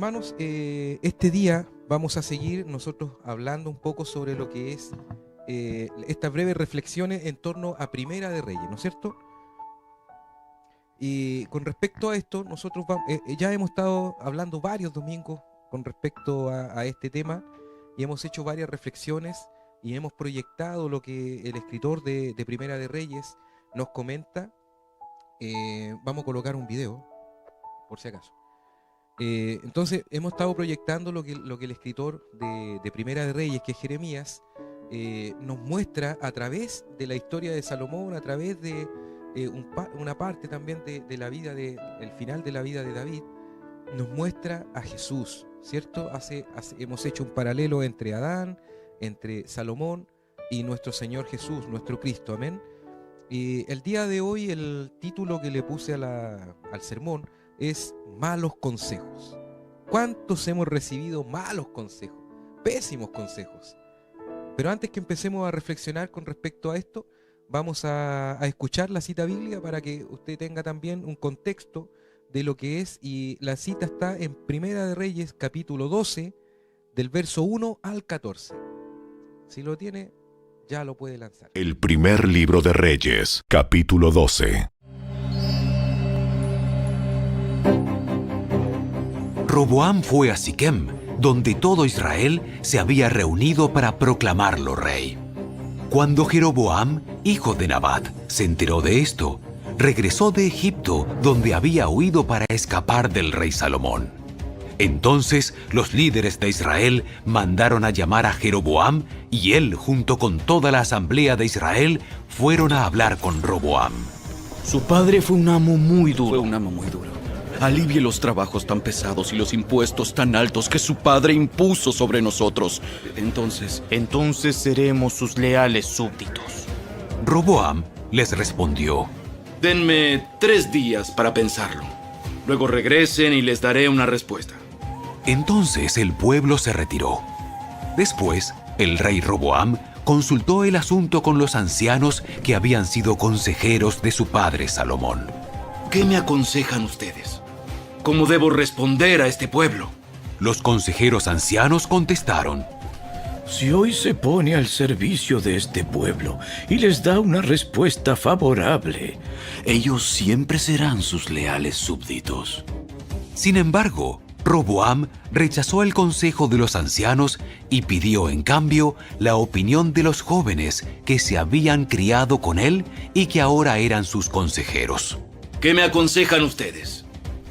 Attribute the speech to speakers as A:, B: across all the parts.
A: Hermanos, este día vamos a seguir nosotros hablando un poco sobre lo que es estas breves reflexiones en torno a Primera de Reyes, ¿no es cierto? Y con respecto a esto, nosotros ya hemos estado hablando varios domingos con respecto a este tema y hemos hecho varias reflexiones y hemos proyectado lo que el escritor de Primera de Reyes nos comenta. Vamos a colocar un video, por si acaso. Entonces hemos estado proyectando lo que el escritor de Primera de Reyes, que es Jeremías, nos muestra a través de la historia de Salomón, a través de una parte también de la vida, el final de la vida de David, nos muestra a Jesús, ¿cierto? Hemos hecho un paralelo entre Adán, entre Salomón y nuestro Señor Jesús, nuestro Cristo, amén. Y el día de hoy el título que le puse al sermón es malos consejos. ¿Cuántos hemos recibido malos consejos? Pésimos consejos. Pero antes que empecemos a reflexionar con respecto a esto, vamos a escuchar la cita bíblica para que usted tenga también un contexto de lo que es, y la cita está en Primera de Reyes, capítulo 12, del verso 1 al 14. Si lo tiene, ya lo puede lanzar.
B: El primer libro de Reyes, capítulo 12.
C: Roboam fue a Siquem, donde todo Israel se había reunido para proclamarlo rey. Cuando Jeroboam, hijo de Nabat, se enteró de esto, regresó de Egipto, donde había huido para escapar del rey Salomón. Entonces los líderes de Israel mandaron a llamar a Jeroboam, y él, junto con toda la asamblea de Israel, fueron a hablar con Roboam.
D: Su padre fue un amo muy duro. Alivie los trabajos tan pesados y los impuestos tan altos que su padre impuso sobre nosotros. Entonces seremos sus leales súbditos.
C: Roboam les respondió:
E: Denme 3 días para pensarlo. Luego regresen y les daré una respuesta.
C: Entonces el pueblo se retiró. Después, el rey Roboam consultó el asunto con los ancianos que habían sido consejeros de su padre Salomón.
E: ¿Qué me aconsejan ustedes? ¿Cómo debo responder a este pueblo?
C: Los consejeros ancianos contestaron:
F: Si hoy se pone al servicio de este pueblo y les da una respuesta favorable, ellos siempre serán sus leales súbditos.
C: Sin embargo, Roboam rechazó el consejo de los ancianos y pidió, en cambio, la opinión de los jóvenes que se habían criado con él y que ahora eran sus consejeros.
E: ¿Qué me aconsejan ustedes?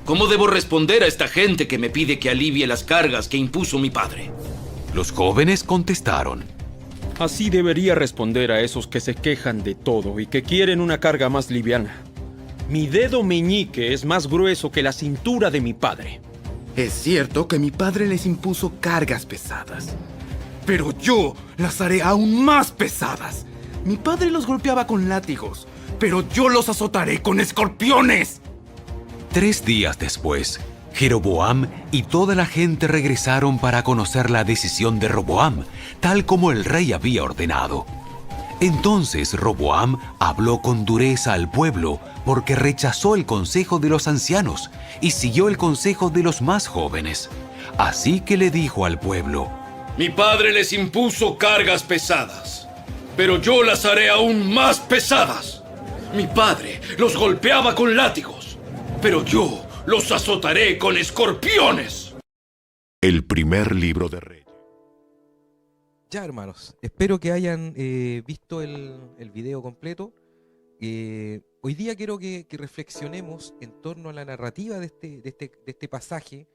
E: ¿Cómo debo responder a esta gente que me pide que alivie las cargas que impuso mi padre?
C: Los jóvenes contestaron:
G: Así debería responder a esos que se quejan de todo y que quieren una carga más liviana. Mi dedo meñique es más grueso que la cintura de mi padre.
H: Es cierto que mi padre les impuso cargas pesadas, pero yo las haré aún más pesadas. Mi padre los golpeaba con látigos, pero yo los azotaré con escorpiones.
C: 3 días después, Jeroboam y toda la gente regresaron para conocer la decisión de Roboam, tal como el rey había ordenado. Entonces Roboam habló con dureza al pueblo porque rechazó el consejo de los ancianos y siguió el consejo de los más jóvenes. Así que le dijo al pueblo:
E: Mi padre les impuso cargas pesadas, pero yo las haré aún más pesadas. Mi padre los golpeaba con látigos, pero yo los azotaré con escorpiones.
B: El primer libro de Reyes.
A: Ya, hermanos, espero que hayan visto el video completo. Hoy día quiero que reflexionemos en torno a la narrativa de este pasaje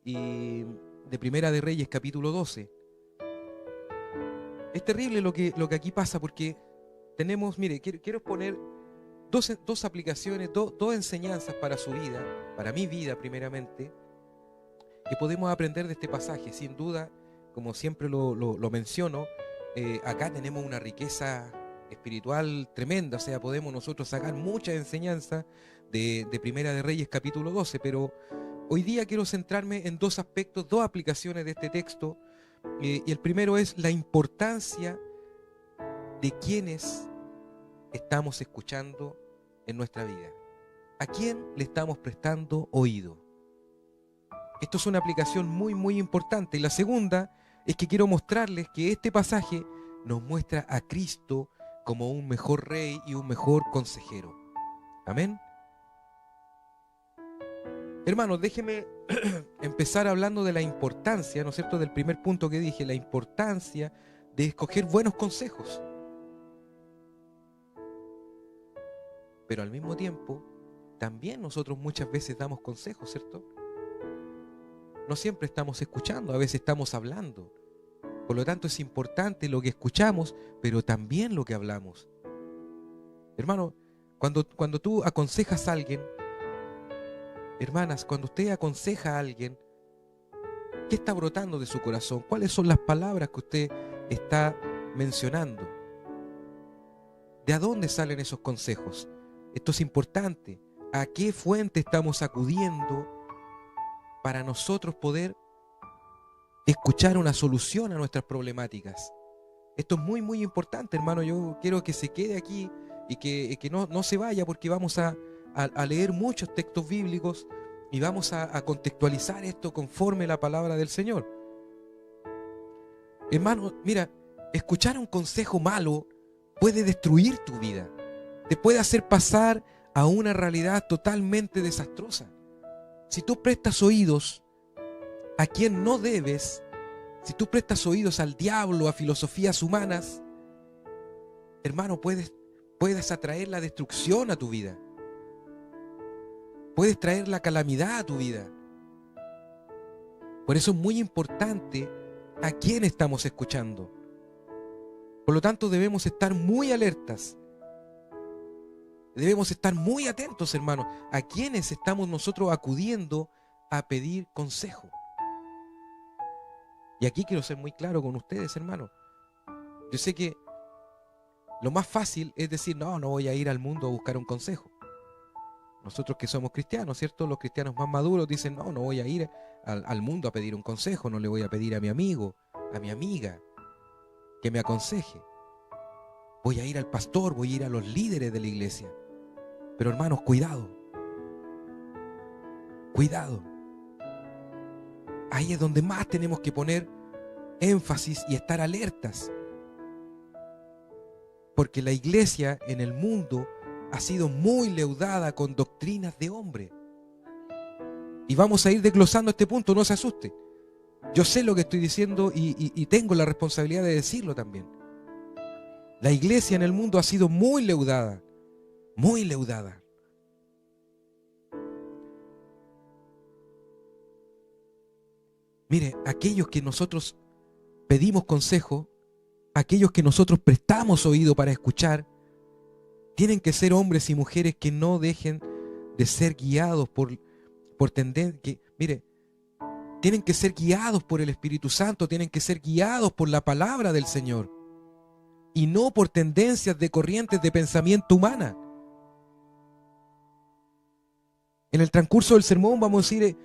A: de Primera de Reyes, capítulo 12. Es terrible lo que aquí pasa, porque tenemos, mire, quiero poner dos aplicaciones, dos enseñanzas para su vida, para mi vida primeramente, que podemos aprender de este pasaje. Sin duda, como siempre lo menciono, acá tenemos una riqueza espiritual tremenda, o sea, podemos nosotros sacar mucha enseñanza de Primera de Reyes capítulo 12, pero hoy día quiero centrarme en 2 aspectos, 2 aplicaciones de este texto, y el primero es la importancia de quienes estamos escuchando en nuestra vida. ¿A quién le estamos prestando oído? Esto es una aplicación muy, muy importante. Y la segunda es que quiero mostrarles que este pasaje nos muestra a Cristo como un mejor rey y un mejor consejero. Amén. Hermanos, déjenme empezar hablando de la importancia, ¿no es cierto?, del primer punto que dije, la importancia de escoger buenos consejos. Pero al mismo tiempo, también nosotros muchas veces damos consejos, ¿cierto? No siempre estamos escuchando, a veces estamos hablando. Por lo tanto, es importante lo que escuchamos, pero también lo que hablamos. Hermano, cuando tú aconsejas a alguien, hermanas, cuando usted aconseja a alguien, ¿qué está brotando de su corazón? ¿Cuáles son las palabras que usted está mencionando? ¿De dónde salen esos consejos? Esto es importante. ¿A qué fuente estamos acudiendo para nosotros poder escuchar una solución a nuestras problemáticas? Esto es muy, muy importante, hermano. Yo quiero que se quede aquí y que no se vaya, porque vamos a leer muchos textos bíblicos y vamos a contextualizar esto conforme la palabra del Señor. Hermano, mira, escuchar un consejo malo puede destruir tu vida. Te puede hacer pasar a una realidad totalmente desastrosa. Si tú prestas oídos a quien no debes, si tú prestas oídos al diablo, a filosofías humanas, hermano, puedes atraer la destrucción a tu vida. Puedes traer la calamidad a tu vida. Por eso es muy importante a quién estamos escuchando. Por lo tanto, debemos estar muy alertas. Debemos estar muy atentos, hermanos, a quienes estamos nosotros acudiendo a pedir consejo. Y aquí quiero ser muy claro con ustedes, hermanos. Yo sé que lo más fácil es decir, no voy a ir al mundo a buscar un consejo. Nosotros que somos cristianos, ¿cierto? Los cristianos más maduros dicen, no voy a ir al mundo a pedir un consejo, no le voy a pedir a mi amigo, a mi amiga, que me aconseje. Voy a ir al pastor, voy a ir a los líderes de la iglesia. Pero hermanos, cuidado. Cuidado. Ahí es donde más tenemos que poner énfasis y estar alertas. Porque la iglesia en el mundo ha sido muy leudada con doctrinas de hombre. Y vamos a ir desglosando este punto, no se asuste. Yo sé lo que estoy diciendo y tengo la responsabilidad de decirlo también. La iglesia en el mundo ha sido muy leudada. Muy leudada. Mire, aquellos que nosotros pedimos consejo, aquellos que nosotros prestamos oído para escuchar, tienen que ser hombres y mujeres que no dejen de ser guiados por tendencia. Mire, tienen que ser guiados por el Espíritu Santo, tienen que ser guiados por la palabra del Señor y no por tendencias de corrientes de pensamiento humana. En el transcurso del sermón vamos a ir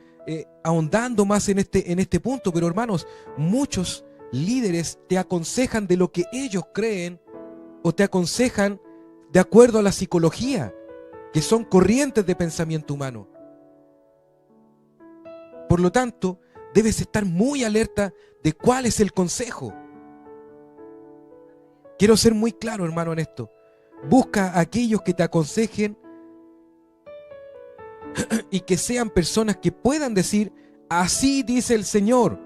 A: ahondando más en este punto, pero hermanos, muchos líderes te aconsejan de lo que ellos creen o te aconsejan de acuerdo a la psicología, que son corrientes de pensamiento humano. Por lo tanto, debes estar muy alerta de cuál es el consejo. Quiero ser muy claro, hermano, en esto. Busca a aquellos que te aconsejen y que sean personas que puedan decir, así dice el Señor,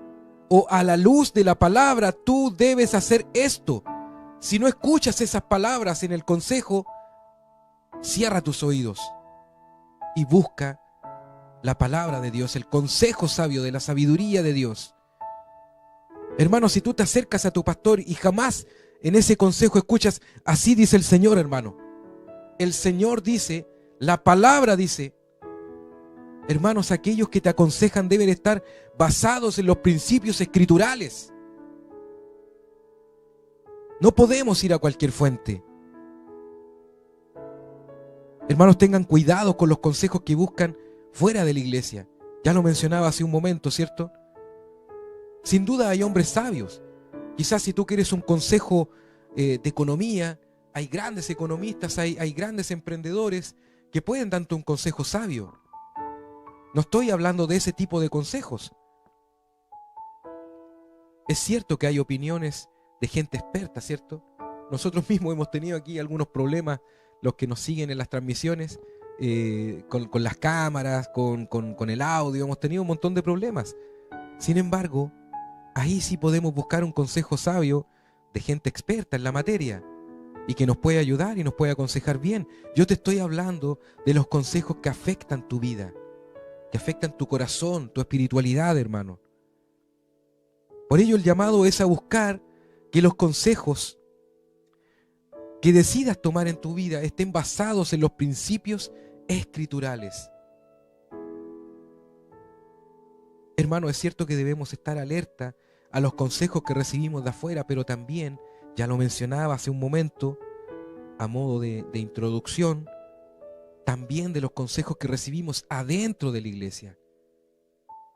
A: o a la luz de la palabra tú debes hacer esto. Si no escuchas esas palabras en el consejo, cierra tus oídos y busca la palabra de Dios, el consejo sabio de la sabiduría de Dios. Hermano, si tú te acercas a tu pastor y jamás en ese consejo escuchas, así dice el Señor, hermano. El Señor dice, la palabra dice. Hermanos, aquellos que te aconsejan deben estar basados en los principios escriturales. No podemos ir a cualquier fuente. Hermanos, tengan cuidado con los consejos que buscan fuera de la iglesia. Ya lo mencionaba hace un momento, ¿cierto? Sin duda hay hombres sabios. Quizás si tú quieres un consejo de economía, hay grandes economistas, hay grandes emprendedores que pueden darte un consejo sabio. No estoy hablando de ese tipo de consejos. Es cierto que hay opiniones de gente experta, ¿cierto? Nosotros mismos hemos tenido aquí algunos problemas, los que nos siguen en las transmisiones, con las cámaras, con el audio, hemos tenido un montón de problemas. Sin embargo, ahí sí podemos buscar un consejo sabio de gente experta en la materia y que nos puede ayudar y nos puede aconsejar bien. Yo te estoy hablando de los consejos que afectan tu vida, que afectan tu corazón, tu espiritualidad, hermano. Por ello el llamado es a buscar que los consejos que decidas tomar en tu vida estén basados en los principios escriturales. Hermano, es cierto que debemos estar alerta a los consejos que recibimos de afuera, pero también, ya lo mencionaba hace un momento, a modo de introducción, también de los consejos que recibimos adentro de la iglesia.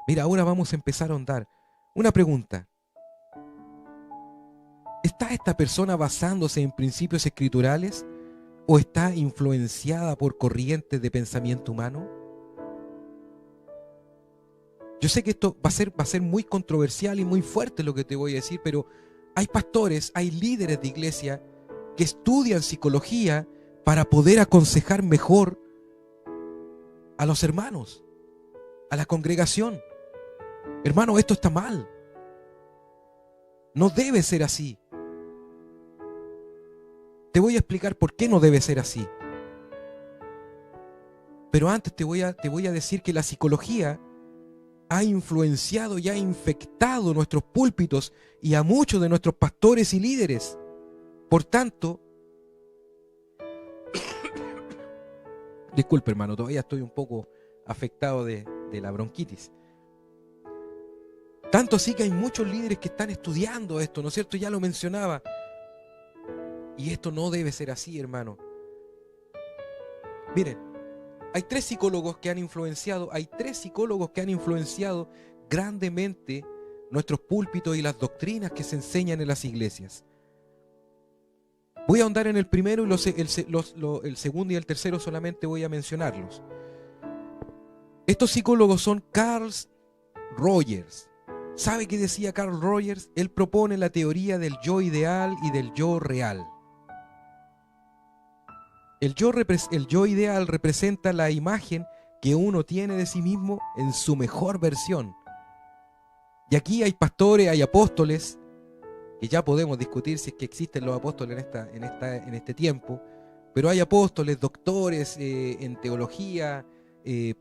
A: Mira, ahora vamos a empezar a ahondar. Una pregunta. ¿Está esta persona basándose en principios escriturales o está influenciada por corrientes de pensamiento humano? Yo sé que esto va a ser muy controversial y muy fuerte lo que te voy a decir, pero hay pastores, hay líderes de iglesia que estudian psicología para poder aconsejar mejor a los hermanos, a la congregación. Hermano, esto está mal. No debe ser así. Te voy a explicar por qué no debe ser así. Pero antes te voy a decir que la psicología ha influenciado y ha infectado nuestros púlpitos y a muchos de nuestros pastores y líderes. Por tanto, disculpe, hermano, todavía estoy un poco afectado de la bronquitis. Tanto así que hay muchos líderes que están estudiando esto, ¿no es cierto? Ya lo mencionaba. Y esto no debe ser así, hermano. Miren, hay tres psicólogos que han influenciado grandemente nuestros púlpitos y las doctrinas que se enseñan en las iglesias. Voy a ahondar en el primero y el segundo y el tercero solamente voy a mencionarlos. Estos psicólogos son Carl Rogers. ¿Sabe qué decía Carl Rogers? Él propone la teoría del yo ideal y del yo real. El yo ideal representa la imagen que uno tiene de sí mismo en su mejor versión. Y aquí hay pastores, hay apóstoles, que ya podemos discutir si es que existen los apóstoles en este tiempo, pero hay apóstoles, doctores en teología,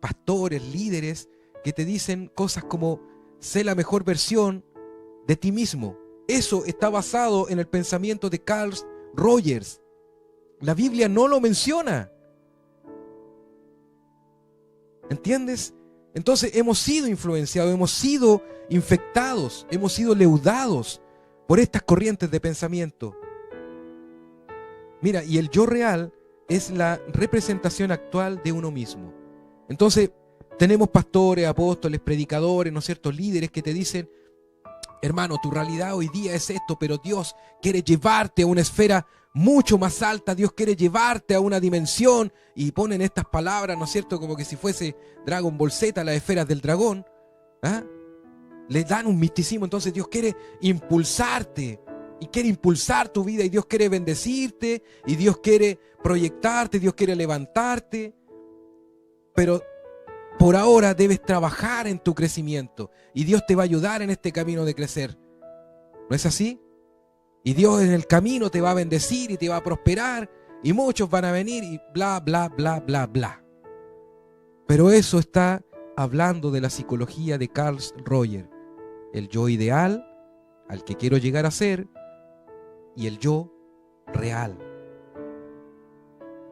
A: pastores, líderes, que te dicen cosas como: sé la mejor versión de ti mismo. Eso está basado en el pensamiento de Carl Rogers. La Biblia no lo menciona. ¿Entiendes? Entonces hemos sido influenciados, hemos sido infectados, hemos sido leudados por estas corrientes de pensamiento. Mira, y el yo real es la representación actual de uno mismo. Entonces tenemos pastores, apóstoles, predicadores, ¿no es cierto?, líderes que te dicen: hermano, tu realidad hoy día es esto, pero Dios quiere llevarte a una esfera mucho más alta, Dios quiere llevarte a una dimensión, y ponen estas palabras, ¿no es cierto?, como que si fuese Dragon Ball Z, las esferas del dragón, ¿ah? Le dan un misticismo. Entonces Dios quiere impulsarte, y quiere impulsar tu vida, y Dios quiere bendecirte, y Dios quiere proyectarte, Dios quiere levantarte, pero por ahora debes trabajar en tu crecimiento, y Dios te va a ayudar en este camino de crecer. ¿No es así? Y Dios en el camino te va a bendecir y te va a prosperar, y muchos van a venir y bla, bla, bla, bla, bla. Pero eso está hablando de la psicología de Carl Rogers. El yo ideal, al que quiero llegar a ser, y el yo real.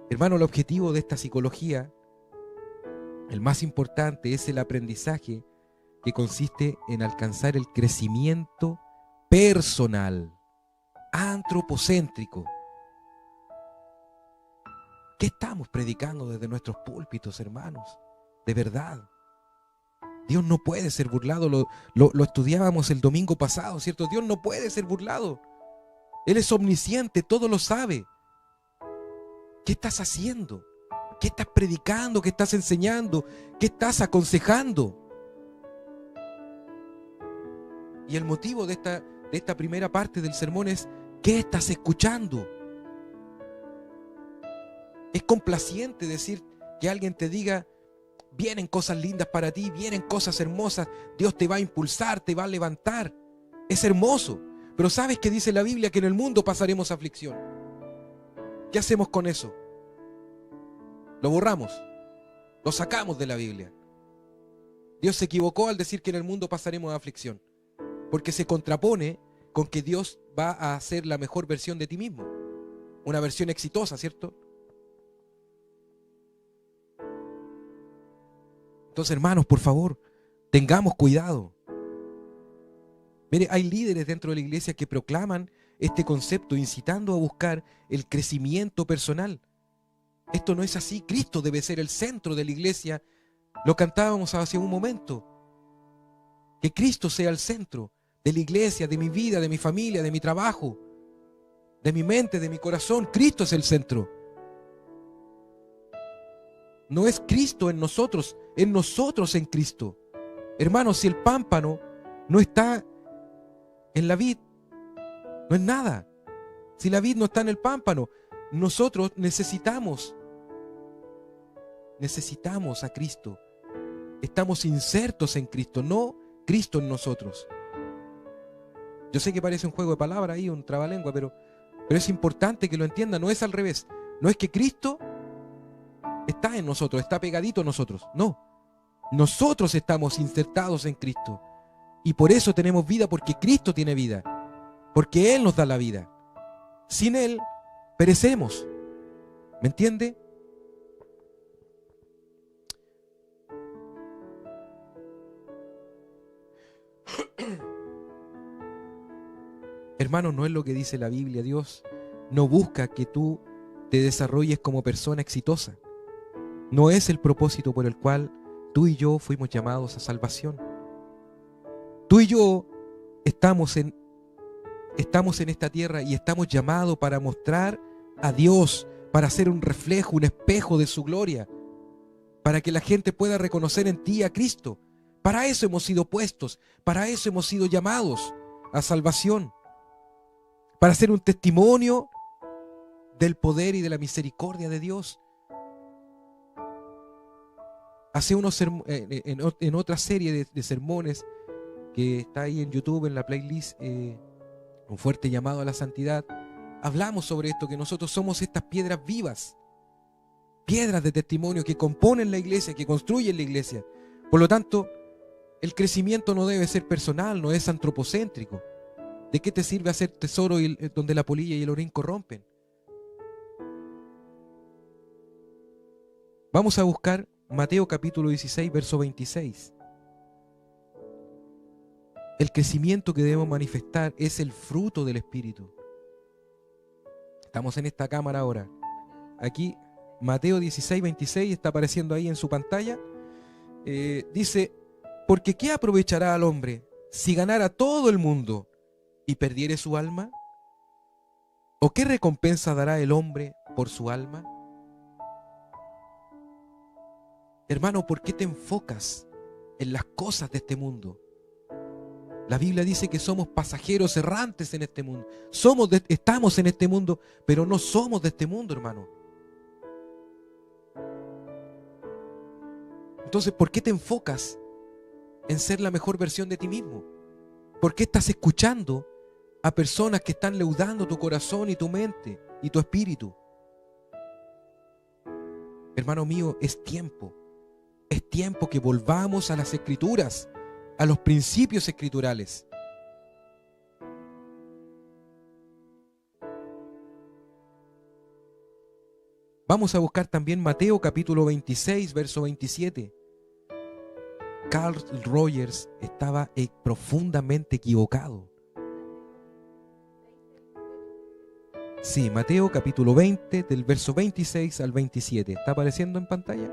A: Hermano, el objetivo de esta psicología, el más importante, es el aprendizaje que consiste en alcanzar el crecimiento personal, antropocéntrico. ¿Qué estamos predicando desde nuestros púlpitos, hermanos? De verdad. Dios no puede ser burlado. Lo estudiábamos el domingo pasado, ¿cierto? Dios no puede ser burlado. Él es omnisciente, todo lo sabe. ¿Qué estás haciendo? ¿Qué estás predicando? ¿Qué estás enseñando? ¿Qué estás aconsejando? Y el motivo de esta primera parte del sermón es: ¿qué estás escuchando? Es complaciente decir que alguien te diga: vienen cosas lindas para ti, vienen cosas hermosas, Dios te va a impulsar, te va a levantar. Es hermoso, pero ¿sabes qué dice la Biblia? Que en el mundo pasaremos aflicción. ¿Qué hacemos con eso? Lo borramos, lo sacamos de la Biblia. Dios se equivocó al decir que en el mundo pasaremos aflicción, porque se contrapone con que Dios va a hacer la mejor versión de ti mismo, una versión exitosa, ¿cierto? Entonces, hermanos, por favor, tengamos cuidado. Mire, hay líderes dentro de la iglesia que proclaman este concepto, incitando a buscar el crecimiento personal. Esto no es así. Cristo debe ser el centro de la iglesia. Lo cantábamos hace un momento. Que Cristo sea el centro de la iglesia, de mi vida, de mi familia, de mi trabajo, de mi mente, de mi corazón. Cristo es el centro. No es Cristo en nosotros en Cristo. Hermanos, si el pámpano no está en la vid, no es nada. Si la vid no está en el pámpano, nosotros necesitamos a Cristo. Estamos insertos en Cristo, no Cristo en nosotros. Yo sé que parece un juego de palabras ahí, un trabalengua, pero es importante que lo entiendan. No es al revés. No es que Cristo está en nosotros, está pegadito a nosotros. No. Nosotros estamos insertados en Cristo. Y por eso tenemos vida, porque Cristo tiene vida. Porque Él nos da la vida. Sin Él, perecemos. ¿Me entiende? Hermano, no es lo que dice la Biblia. Dios no busca que tú te desarrolles como persona exitosa. No es el propósito por el cual tú y yo fuimos llamados a salvación. Tú y yo estamos en esta tierra y estamos llamados para mostrar a Dios, para ser un reflejo, un espejo de su gloria, para que la gente pueda reconocer en ti a Cristo. Para eso hemos sido puestos, para eso hemos sido llamados a salvación, para ser un testimonio del poder y de la misericordia de Dios. Hace en otra serie de sermones que está ahí en YouTube, en la playlist, un fuerte llamado a la santidad, hablamos sobre esto, que nosotros somos estas piedras vivas, piedras de testimonio que componen la iglesia, que construyen la iglesia. Por lo tanto, el crecimiento no debe ser personal, no es antropocéntrico. ¿De qué te sirve hacer tesoro donde la polilla y el orín corrompen? Vamos a buscar Mateo capítulo 16, verso 26. El crecimiento que debemos manifestar es el fruto del Espíritu. Estamos en esta cámara ahora. Aquí, Mateo 16, 26, está apareciendo ahí en su pantalla. Dice: porque ¿qué aprovechará al hombre si ganara todo el mundo y perdiere su alma? ¿O qué recompensa dará el hombre por su alma? Hermano, ¿por qué te enfocas en las cosas de este mundo? La Biblia dice que somos pasajeros errantes en este mundo. Estamos en este mundo, pero no somos de este mundo, hermano. Entonces, ¿por qué te enfocas en ser la mejor versión de ti mismo? ¿Por qué estás escuchando a personas que están leudando tu corazón y tu mente y tu espíritu? Hermano mío, es tiempo que volvamos a las Escrituras, a los principios escriturales. Vamos a buscar también Mateo capítulo 26, verso 27. Carl Rogers estaba profundamente equivocado. Sí, Mateo capítulo 20, del verso 26 al 27. ¿Está apareciendo en pantalla?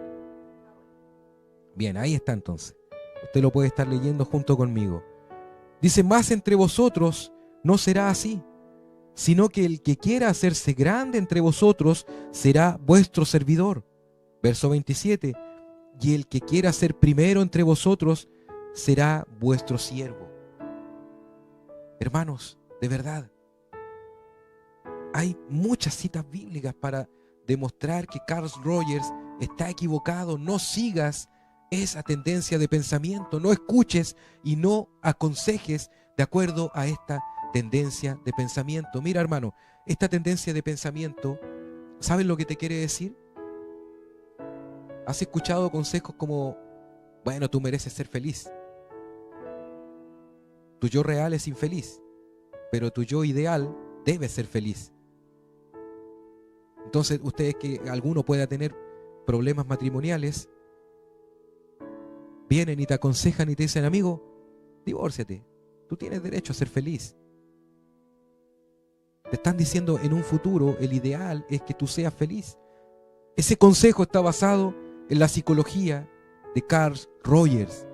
A: Bien, ahí está entonces. Usted lo puede estar leyendo junto conmigo. Dice: más entre vosotros no será así, sino que el que quiera hacerse grande entre vosotros será vuestro servidor. Verso 27. Y el que quiera ser primero entre vosotros será vuestro siervo. Hermanos, de verdad, hay muchas citas bíblicas para demostrar que Carl Rogers está equivocado. No sigas esa tendencia de pensamiento, no escuches y no aconsejes de acuerdo a esta tendencia de pensamiento. Mira, hermano, esta tendencia de pensamiento, ¿sabes lo que te quiere decir? ¿Has escuchado consejos como, bueno, tú mereces ser feliz? Tu yo real es infeliz, pero tu yo ideal debe ser feliz. Entonces, ustedes, que alguno pueda tener problemas matrimoniales, vienen y te aconsejan y te dicen, amigo, divórciate, tú tienes derecho a ser feliz. Te están diciendo, en un futuro el ideal es que tú seas feliz. Ese consejo está basado en la psicología de Carl Rogers.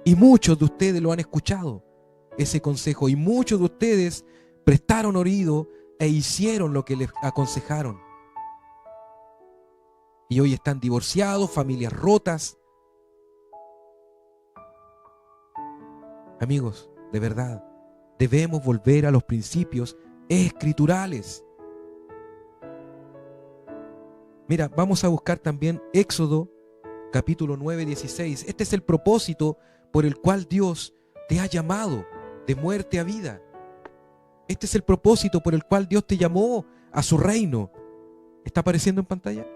A: Y muchos de ustedes lo han escuchado, ese consejo, y muchos de ustedes prestaron oído e hicieron lo que les aconsejaron. Y hoy están divorciados, familias rotas. Amigos, de verdad, debemos volver a los principios escriturales. Mira, vamos a buscar también Éxodo capítulo 9, 16. Este es el propósito por el cual Dios te ha llamado de muerte a vida. Este es el propósito por el cual Dios te llamó a su reino. ¿Está apareciendo en pantalla?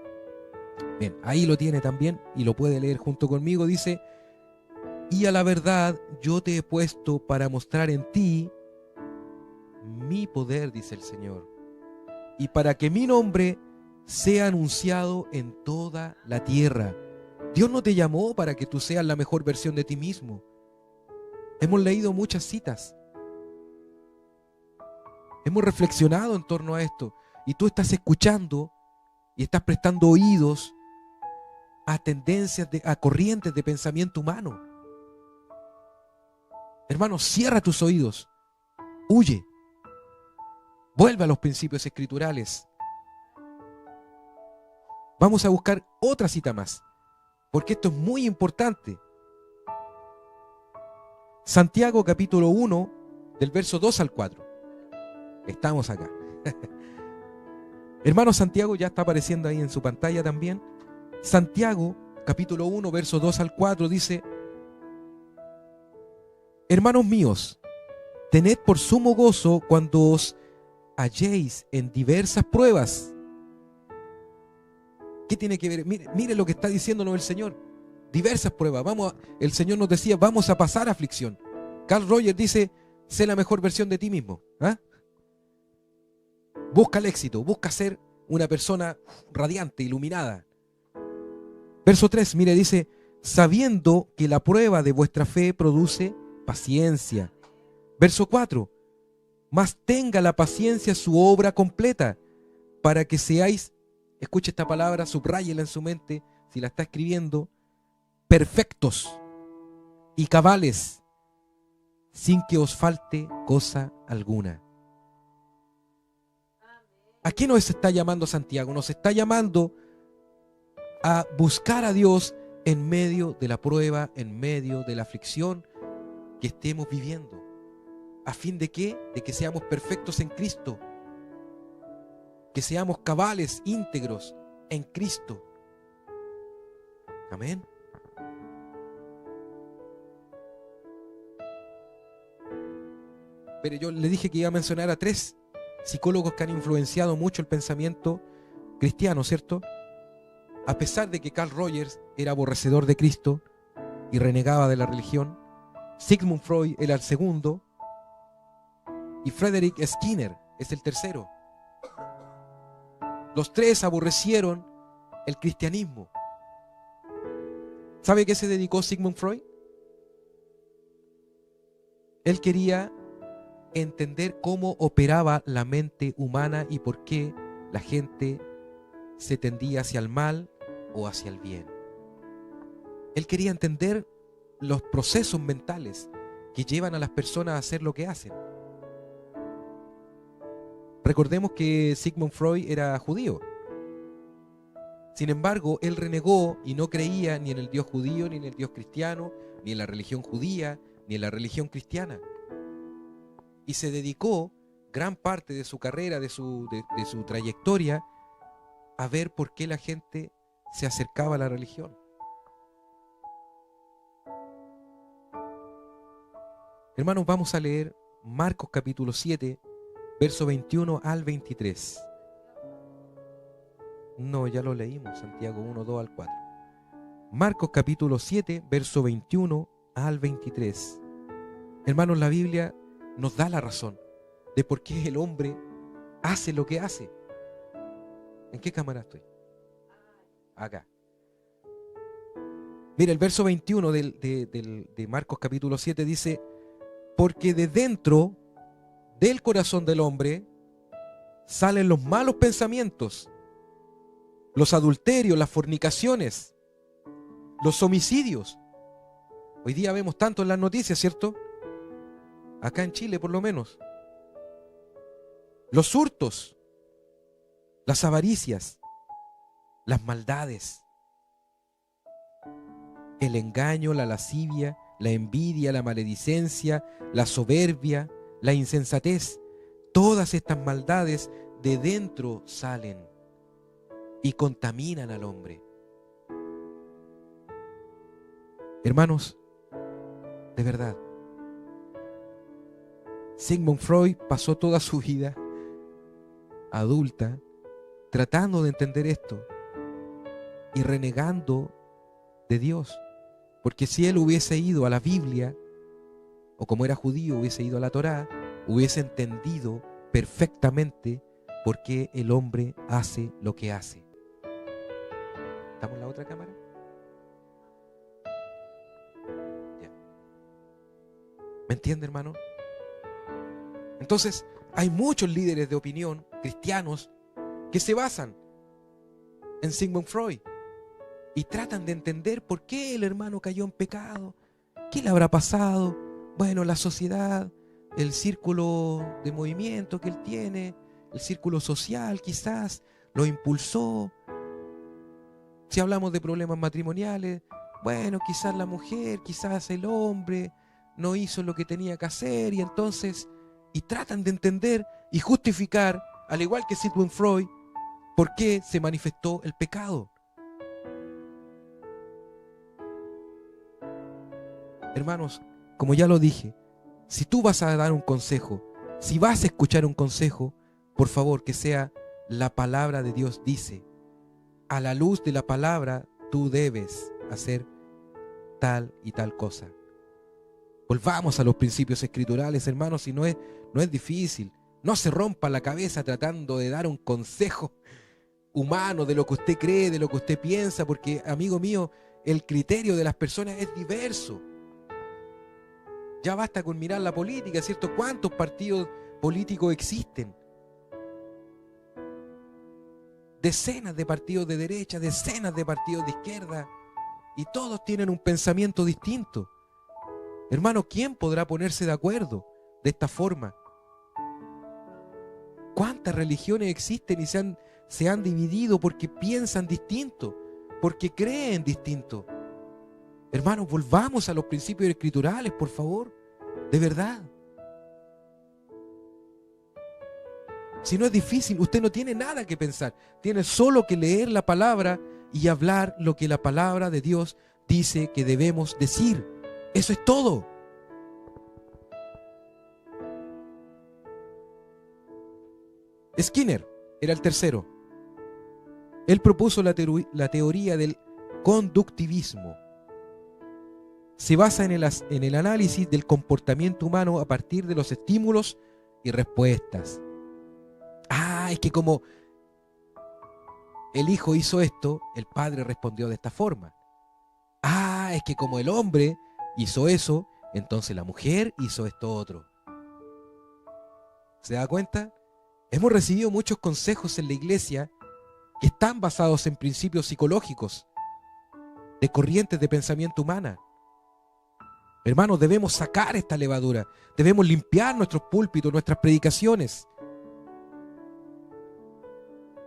A: Bien, ahí lo tiene también y lo puede leer junto conmigo. Dice, y a la verdad yo te he puesto para mostrar en ti mi poder, dice el Señor, y para que mi nombre sea anunciado en toda la tierra. Dios no te llamó para que tú seas la mejor versión de ti mismo. Hemos leído muchas citas. Hemos reflexionado en torno a esto. Y tú estás escuchando y estás prestando oídos a tendencias, a corrientes de pensamiento humano. Hermano, cierra tus oídos. Huye. Vuelve a los principios escriturales. Vamos a buscar otra cita más, porque esto es muy importante. Santiago capítulo 1, del verso 2 al 4. Estamos acá. Hermano, Santiago ya está apareciendo ahí en su pantalla también. Santiago capítulo 1, verso 2 al 4 dice: hermanos míos, tened por sumo gozo cuando os halléis en diversas pruebas. ¿Qué tiene que ver? Mire lo que está diciéndonos el Señor. Diversas pruebas. El Señor nos decía, vamos a pasar aflicción. Carl Rogers dice, sé la mejor versión de ti mismo. ¿Ah? Busca el éxito, busca ser una persona radiante, iluminada. Verso 3, mire, dice, sabiendo que la prueba de vuestra fe produce paciencia. Verso 4, mas tenga la paciencia su obra completa, para que seáis, escuche esta palabra, subráyela en su mente, si la está escribiendo, perfectos y cabales, sin que os falte cosa alguna. ¿A qué nos está llamando Santiago? Nos está llamando a buscar a Dios en medio de la prueba, en medio de la aflicción que estemos viviendo. ¿A fin de qué? De que seamos perfectos en Cristo. Que seamos cabales, íntegros en Cristo. Amén. Pero yo le dije que iba a mencionar a 3 psicólogos que han influenciado mucho el pensamiento cristiano, ¿cierto? A pesar de que Carl Rogers era aborrecedor de Cristo y renegaba de la religión, Sigmund Freud era el segundo y Frederick Skinner es el tercero. Los 3 aborrecieron el cristianismo. ¿Sabe a qué se dedicó Sigmund Freud? Él quería entender cómo operaba la mente humana y por qué la gente se tendía hacia el mal o hacia el bien. Él quería entender los procesos mentales que llevan a las personas a hacer lo que hacen. Recordemos que Sigmund Freud era judío Sin embargo, él renegó y no creía ni en el Dios judío, ni en el Dios cristiano, ni en la religión judía, ni en la religión cristiana. Y se dedicó gran parte de su carrera, de su trayectoria, a ver por qué la gente se acercaba a la religión. Hermanos, vamos a leer Marcos capítulo 7, verso 21 al 23. No, ya lo leímos, Santiago 1, 2 al 4. Marcos capítulo 7, verso 21 al 23. Hermanos, la Biblia nos da la razón de por qué el hombre hace lo que hace. ¿En qué cámara estoy? Acá. Mira, el verso 21 de Marcos capítulo 7 dice: porque de dentro del corazón del hombre salen los malos pensamientos, los adulterios, las fornicaciones, los homicidios. Hoy día vemos tanto en las noticias, ¿cierto? Acá en Chile por lo menos. Los hurtos, las avaricias, las maldades, el engaño, la lascivia, la envidia, la maledicencia, la soberbia, la insensatez. Todas estas maldades de dentro salen y contaminan al hombre. Hermanos, de verdad, Sigmund Freud pasó toda su vida adulta tratando de entender esto y renegando de Dios, porque si él hubiese ido a la Biblia, o como era judío hubiese ido a la Torá, hubiese entendido perfectamente por qué el hombre hace lo que hace. ¿Estamos en la otra cámara? Ya. ¿Me entiende, hermano? Entonces, hay muchos líderes de opinión cristianos que se basan en Sigmund Freud y tratan de entender por qué el hermano cayó en pecado, qué le habrá pasado. Bueno, la sociedad, el círculo de movimiento que él tiene, el círculo social quizás lo impulsó. Si hablamos de problemas matrimoniales, bueno, quizás la mujer, quizás el hombre no hizo lo que tenía que hacer y entonces, y tratan de entender y justificar, al igual que Sigmund Freud, por qué se manifestó el pecado. Hermanos, como ya lo dije, si tú vas a dar un consejo, si vas a escuchar un consejo, por favor, que sea la palabra de Dios dice. A la luz de la palabra, tú debes hacer tal y tal cosa. Volvamos a los principios escriturales, hermanos, y no es difícil. No se rompa la cabeza tratando de dar un consejo humano de lo que usted cree, de lo que usted piensa, porque, amigo mío, el criterio de las personas es diverso. Ya basta con mirar la política, ¿cierto? ¿Cuántos partidos políticos existen? Decenas de partidos de derecha, decenas de partidos de izquierda, y todos tienen un pensamiento distinto. Hermano, ¿quién podrá ponerse de acuerdo de esta forma? ¿Cuántas religiones existen y se han dividido porque piensan distinto, porque creen distinto? Hermanos, volvamos a los principios escriturales, por favor, de verdad. Si no es difícil, usted no tiene nada que pensar, tiene solo que leer la palabra y hablar lo que la palabra de Dios dice que debemos decir. Eso es todo. Skinner era el tercero. Él propuso la teoría del conductivismo. Se basa en el análisis del comportamiento humano a partir de los estímulos y respuestas. Es que como el hijo hizo esto, el padre respondió de esta forma. Es que como el hombre hizo eso, entonces la mujer hizo esto otro. ¿Se da cuenta? Hemos recibido muchos consejos en la iglesia que están basados en principios psicológicos, de corrientes de pensamiento humana. Hermanos, debemos sacar esta levadura, debemos limpiar nuestros púlpitos, nuestras predicaciones.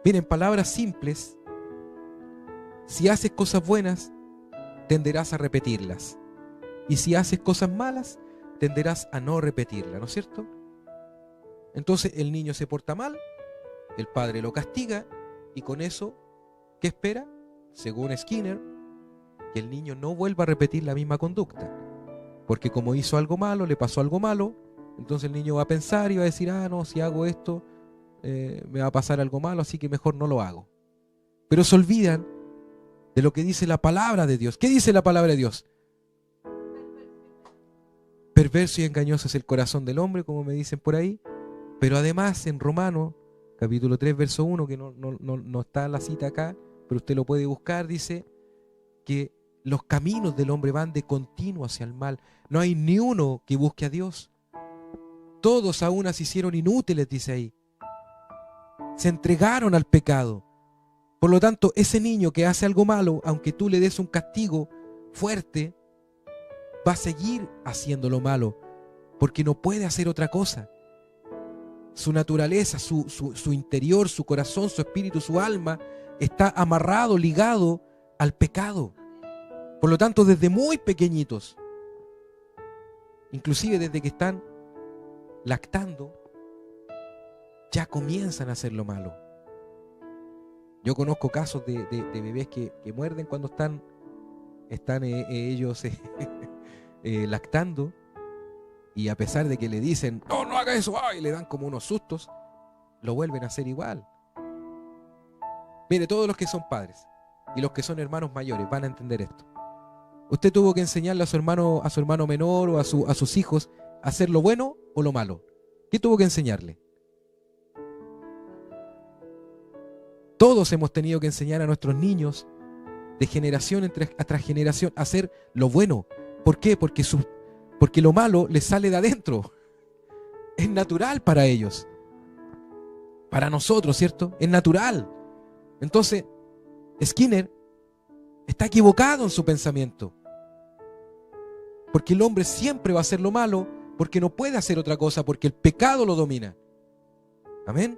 A: Miren, palabras simples, Si haces cosas buenas, tenderás a repetirlas. Y si haces cosas malas, tenderás a no repetirlas, ¿no es cierto? Entonces el niño se porta mal, el padre lo castiga, y con eso, ¿qué espera? Según Skinner, que el niño no vuelva a repetir la misma conducta. Porque como hizo algo malo, le pasó algo malo, entonces el niño va a pensar y va a decir, no, si hago esto, me va a pasar algo malo, así que mejor no lo hago. Pero se olvidan de lo que dice la palabra de Dios. ¿Qué dice la palabra de Dios? Perverso y engañoso es el corazón del hombre, como me dicen por ahí. Pero además en Romanos, capítulo 3, verso 1, que no está la cita acá, pero usted lo puede buscar, dice que los caminos del hombre van de continuo hacia el mal. No hay ni uno que busque a Dios. Todos a una se hicieron inútiles, dice ahí. Se entregaron al pecado. Por lo tanto, ese niño que hace algo malo, aunque tú le des un castigo fuerte, va a seguir haciendo lo malo, porque no puede hacer otra cosa. Su naturaleza, su interior, su corazón, su espíritu, su alma, está amarrado, ligado al pecado. Por lo tanto, desde muy pequeñitos, inclusive desde que están lactando, ya comienzan a hacer lo malo. Yo conozco casos de bebés que muerden cuando están ellos lactando, y a pesar de que le dicen, no haga eso, y le dan como unos sustos, lo vuelven a hacer igual. Mire, todos los que son padres y los que son hermanos mayores van a entender esto. Usted tuvo que enseñarle a su hermano menor o a sus hijos a hacer lo bueno o lo malo. ¿Qué tuvo que enseñarle? Todos hemos tenido que enseñar a nuestros niños de generación tras generación a hacer lo bueno. ¿Por qué? Porque lo malo les sale de adentro. Es natural para ellos. Para nosotros, ¿cierto? Es natural. Entonces, Skinner está equivocado en su pensamiento. Porque el hombre siempre va a hacer lo malo, porque no puede hacer otra cosa, porque el pecado lo domina. Amén.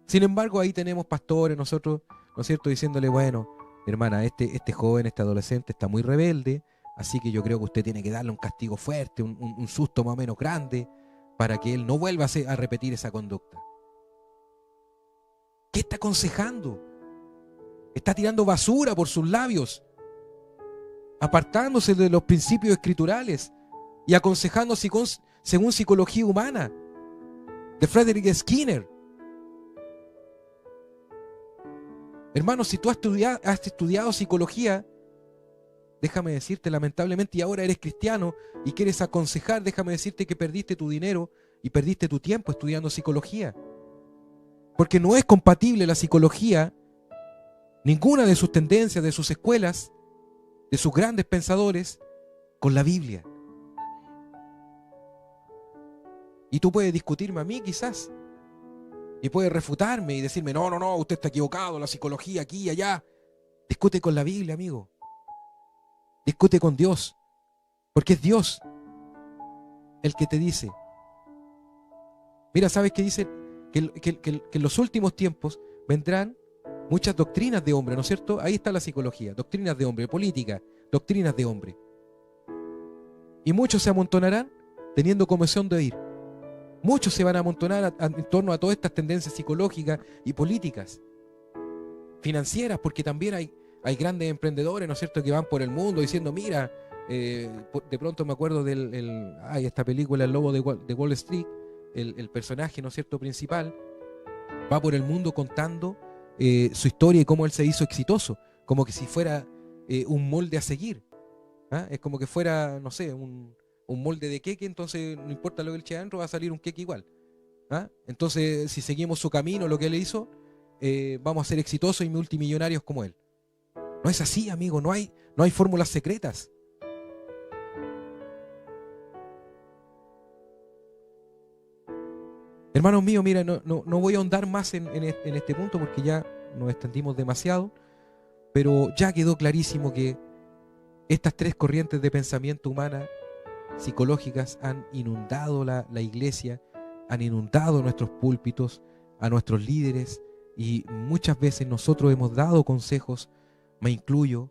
A: Sin embargo, ahí tenemos pastores, nosotros, ¿no es cierto?, diciéndole, bueno, hermana, este joven, este adolescente está muy rebelde, así que yo creo que usted tiene que darle un castigo fuerte, un susto más o menos grande, para que él no vuelva a repetir esa conducta. ¿Qué está aconsejando? Está tirando basura por sus labios, apartándose de los principios escriturales y aconsejando según psicología humana de Frederick Skinner. Hermano, si tú has estudiado psicología, déjame decirte, lamentablemente, y ahora eres cristiano y quieres aconsejar, déjame decirte que perdiste tu dinero y perdiste tu tiempo estudiando psicología. Porque no es compatible la psicología, ninguna de sus tendencias, de sus escuelas, de sus grandes pensadores, con la Biblia. Y tú puedes discutirme a mí quizás, y puedes refutarme y decirme, no, usted está equivocado, la psicología aquí y allá. Discute con la Biblia, amigo. Discute con Dios, porque es Dios el que te dice. Mira, ¿sabes qué dice? Que en los últimos tiempos vendrán muchas doctrinas de hombre, ¿no es cierto? Ahí está la psicología, doctrinas de hombre, política, doctrinas de hombre. Y muchos se amontonarán teniendo comezón de oír. Muchos se van a amontonar en torno a todas estas tendencias psicológicas y políticas, financieras, porque también hay grandes emprendedores, ¿no es cierto?, que van por el mundo diciendo, mira, de pronto me acuerdo esta película, El Lobo de Wall Street, el personaje, ¿no es cierto?, principal, va por el mundo contando su historia y cómo él se hizo exitoso, como que si fuera un molde a seguir. Es como que fuera, no sé, un molde de queque, entonces no importa lo que él eche adentro, va a salir un queque igual. Entonces, si seguimos su camino, lo que él hizo, vamos a ser exitosos y multimillonarios como él. No es así, amigo, no hay fórmulas secretas. Hermanos míos, mira, no voy a ahondar más en este punto porque ya nos extendimos demasiado, pero ya quedó clarísimo que estas tres corrientes de pensamiento humana, psicológicas, han inundado la iglesia, han inundado nuestros púlpitos, a nuestros líderes, y muchas veces nosotros hemos dado consejos me incluyo,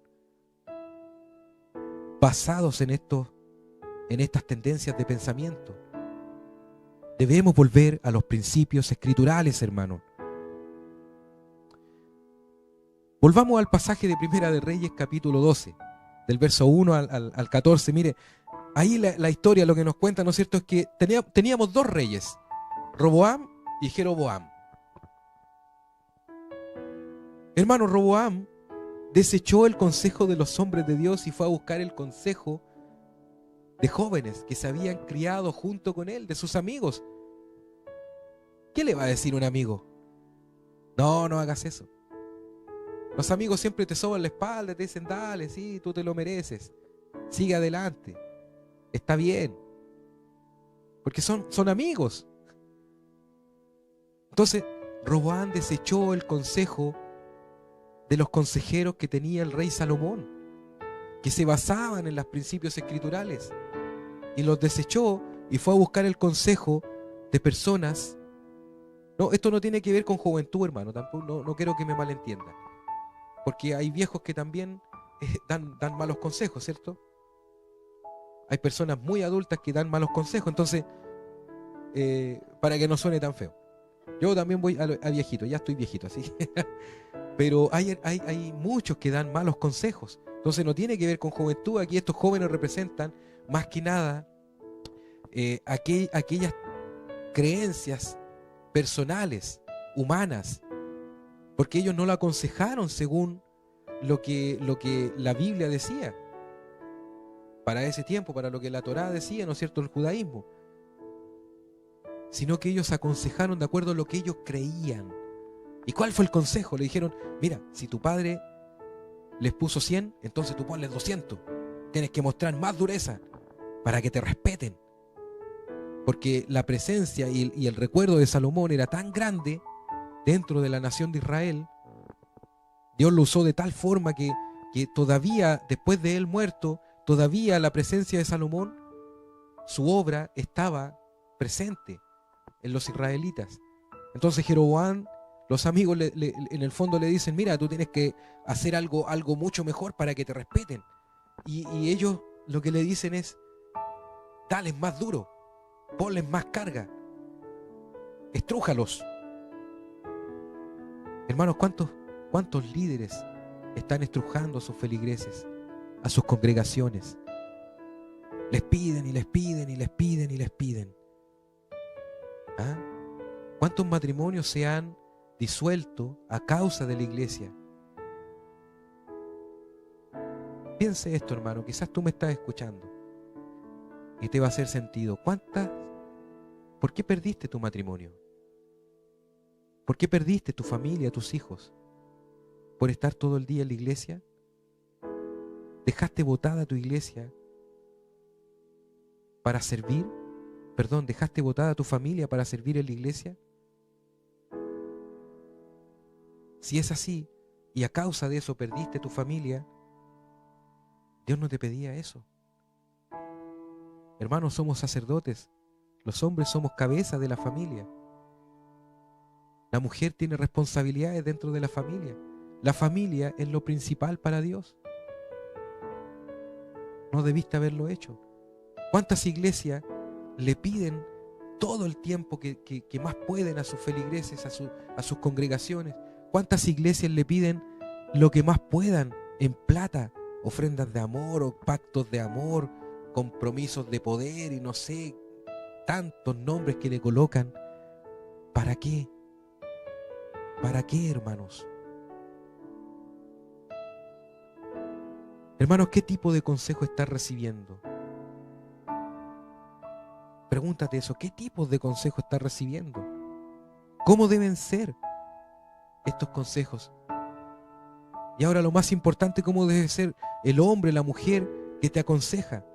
A: basados en estas tendencias de pensamiento. Debemos volver a los principios escriturales, hermano. Volvamos al pasaje de Primera de Reyes, capítulo 12, del verso 1 al 14. Mire, ahí la historia, lo que nos cuenta, ¿no es cierto?, es que teníamos dos reyes, Roboam y Jeroboam. Hermano, Roboam desechó el consejo de los hombres de Dios y fue a buscar el consejo de jóvenes que se habían criado junto con él, de sus amigos. ¿Qué le va a decir un amigo? No, no hagas eso. Los amigos siempre te soban la espalda, te dicen, dale, sí, tú te lo mereces, sigue adelante, está bien, porque son amigos. Entonces, Roboam desechó el consejo de los consejeros que tenía el rey Salomón, que se basaban en los principios escriturales, y los desechó y fue a buscar el consejo de personas. No, esto no tiene que ver con juventud, hermano, tampoco, no quiero que me malentiendan, porque hay viejos que también dan malos consejos, ¿cierto? Hay personas muy adultas que dan malos consejos, entonces, para que no suene tan feo. Yo también voy a viejito, ya estoy viejito, así. Pero hay muchos que dan malos consejos. Entonces no tiene que ver con juventud. Aquí estos jóvenes representan más que nada aquellas creencias personales, humanas, porque ellos no lo aconsejaron según lo que la Biblia decía para ese tiempo, para lo que la Torá decía, ¿no es cierto?, el judaísmo, sino que ellos aconsejaron de acuerdo a lo que ellos creían. ¿Y cuál fue el consejo? Le dijeron, mira, si tu padre les puso 100, entonces tú ponles 200. Tienes que mostrar más dureza para que te respeten. Porque la presencia y el recuerdo de Salomón era tan grande dentro de la nación de Israel. Dios lo usó de tal forma que todavía, después de él muerto, todavía la presencia de Salomón, su obra estaba presente en los israelitas. Entonces Jeroboam, los amigos en el fondo le dicen, mira, tú tienes que hacer algo mucho mejor para que te respeten. Y ellos lo que le dicen es, dales más duro, ponles más carga, estrújalos. Hermanos, ¿cuántos líderes están estrujando a sus feligreses, a sus congregaciones? Les piden y les piden y les piden y les piden. ¿Ah? ¿Cuántos matrimonios se han disuelto a causa de la iglesia? Piense esto, hermano, quizás tú me estás escuchando y te va a hacer sentido. ¿Por qué perdiste tu matrimonio? ¿Por qué perdiste tu familia, tus hijos? ¿Por estar todo el día en la iglesia? ¿Dejaste botada tu iglesia para servir? Perdón, ¿dejaste botada tu familia para servir en la iglesia? Si es así, y a causa de eso perdiste tu familia, Dios no te pedía eso. Hermanos, somos sacerdotes. Los hombres somos cabeza de la familia. La mujer tiene responsabilidades dentro de la familia. La familia es lo principal para Dios. No debiste haberlo hecho. ¿Cuántas iglesias le piden todo el tiempo que más pueden a sus feligreses, a sus congregaciones? ¿Cuántas iglesias le piden lo que más puedan en plata? Ofrendas de amor o pactos de amor, compromisos de poder y no sé, tantos nombres que le colocan. ¿Para qué? ¿Para qué, hermanos? Hermanos, ¿qué tipo de consejo estás recibiendo? Pregúntate eso, ¿qué tipo de consejo estás recibiendo? ¿Cómo deben ser estos consejos? Y ahora lo más importante, ¿cómo debe ser el hombre, la mujer que te aconseja?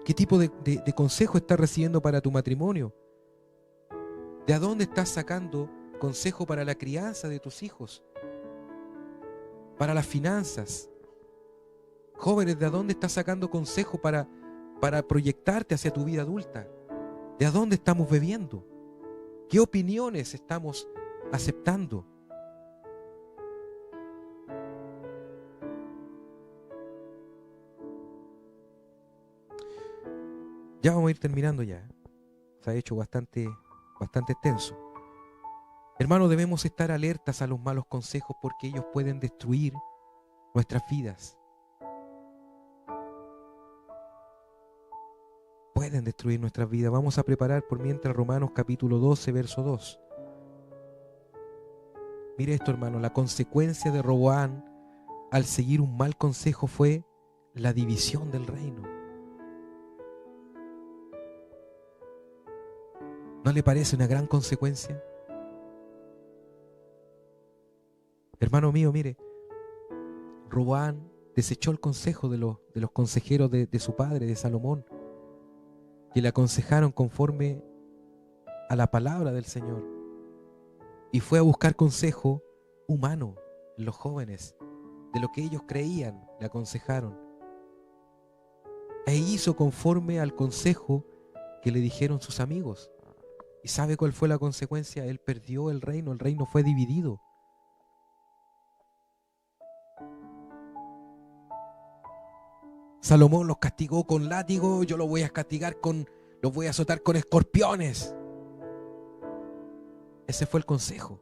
A: ¿Qué tipo de consejo estás recibiendo para tu matrimonio? ¿De dónde estás sacando consejo para la crianza de tus hijos? Para las finanzas. Jóvenes, ¿de dónde estás sacando consejo para proyectarte hacia tu vida adulta? ¿De dónde estamos bebiendo? ¿Qué opiniones estamos aceptando? Ya vamos a ir terminando ya. Se ha hecho bastante extenso. Hermanos, debemos estar alertas a los malos consejos porque ellos pueden destruir nuestras vidas. Pueden destruir nuestras vidas. Vamos a preparar por mientras Romanos capítulo 12, verso 2. Mire esto, hermano, la consecuencia de Roboam al seguir un mal consejo fue la división del reino. ¿No le parece una gran consecuencia? Hermano mío, mire, Roboam desechó el consejo de los consejeros de su padre, de Salomón, que le aconsejaron conforme a la palabra del Señor, y fue a buscar consejo humano en los jóvenes, de lo que ellos creían, le aconsejaron, e hizo conforme al consejo que le dijeron sus amigos. ¿Y sabe cuál fue la consecuencia? Él perdió el reino fue dividido. Salomón los castigó con látigo, yo los voy a castigar los voy a azotar con escorpiones. Ese fue el consejo.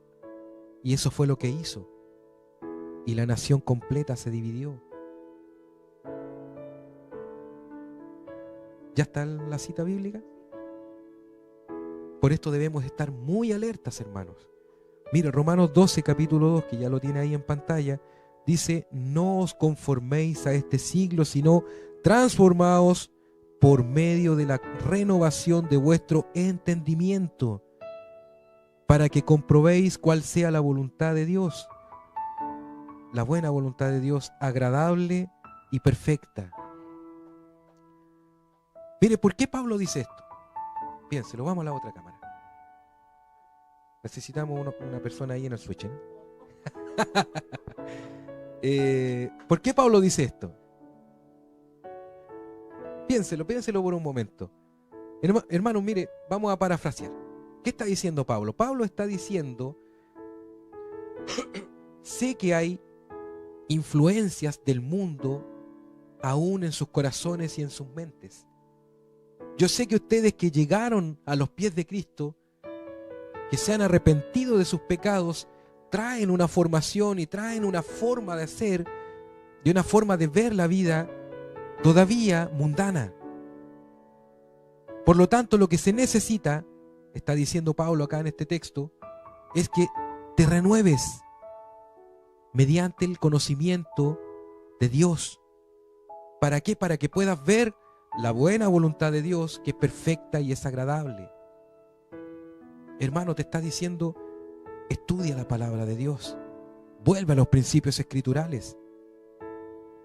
A: Y eso fue lo que hizo. Y la nación completa se dividió. ¿Ya está la cita bíblica? Por esto debemos estar muy alertas, hermanos. Mire, Romanos 12, capítulo 2, que ya lo tiene ahí en pantalla, dice: no os conforméis a este siglo, sino transformaos por medio de la renovación de vuestro entendimiento, para que comprobéis cuál sea la voluntad de Dios, la buena voluntad de Dios, agradable y perfecta. Mire, ¿por qué Pablo dice esto? Piénselo, vamos a la otra cámara. Necesitamos una persona ahí en el switch, ¿por qué Pablo dice esto? Piénselo por un momento. Hermano, mire, vamos a parafrasear. ¿Qué está diciendo Pablo? Pablo está diciendo: sé que hay influencias del mundo aún en sus corazones y en sus mentes. Yo sé que ustedes que llegaron a los pies de Cristo, que se han arrepentido de sus pecados, traen una formación y traen una forma de hacer y una forma de ver la vida todavía mundana. Por lo tanto, lo que se necesita, está diciendo Pablo acá en este texto, es que te renueves mediante el conocimiento de Dios. ¿Para qué? Para que puedas ver la buena voluntad de Dios, que es perfecta y es agradable. Hermano, te está diciendo: estudia la palabra de Dios, vuelve a los principios escriturales,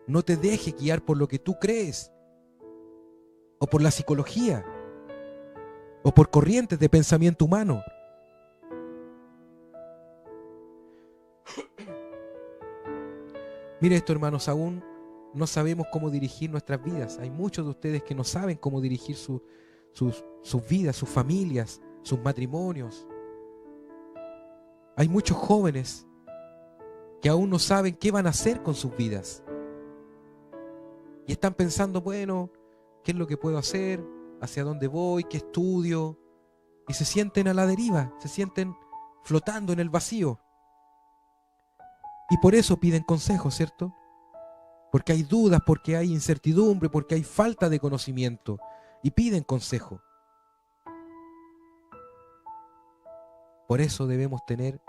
A: no te dejes guiar por lo que tú crees, o por la psicología, o por corrientes de pensamiento humano. Mire esto, hermanos, aún no sabemos cómo dirigir nuestras vidas. Hay muchos de ustedes que no saben cómo dirigir sus vidas, sus familias, sus matrimonios. Hay muchos jóvenes que aún no saben qué van a hacer con sus vidas. Y están pensando: bueno, ¿qué es lo que puedo hacer? ¿Hacia dónde voy? ¿Qué estudio? Y se sienten a la deriva, se sienten flotando en el vacío. Y por eso piden consejos, ¿cierto? Porque hay dudas, porque hay incertidumbre, porque hay falta de conocimiento. Y piden consejo. Por eso debemos tener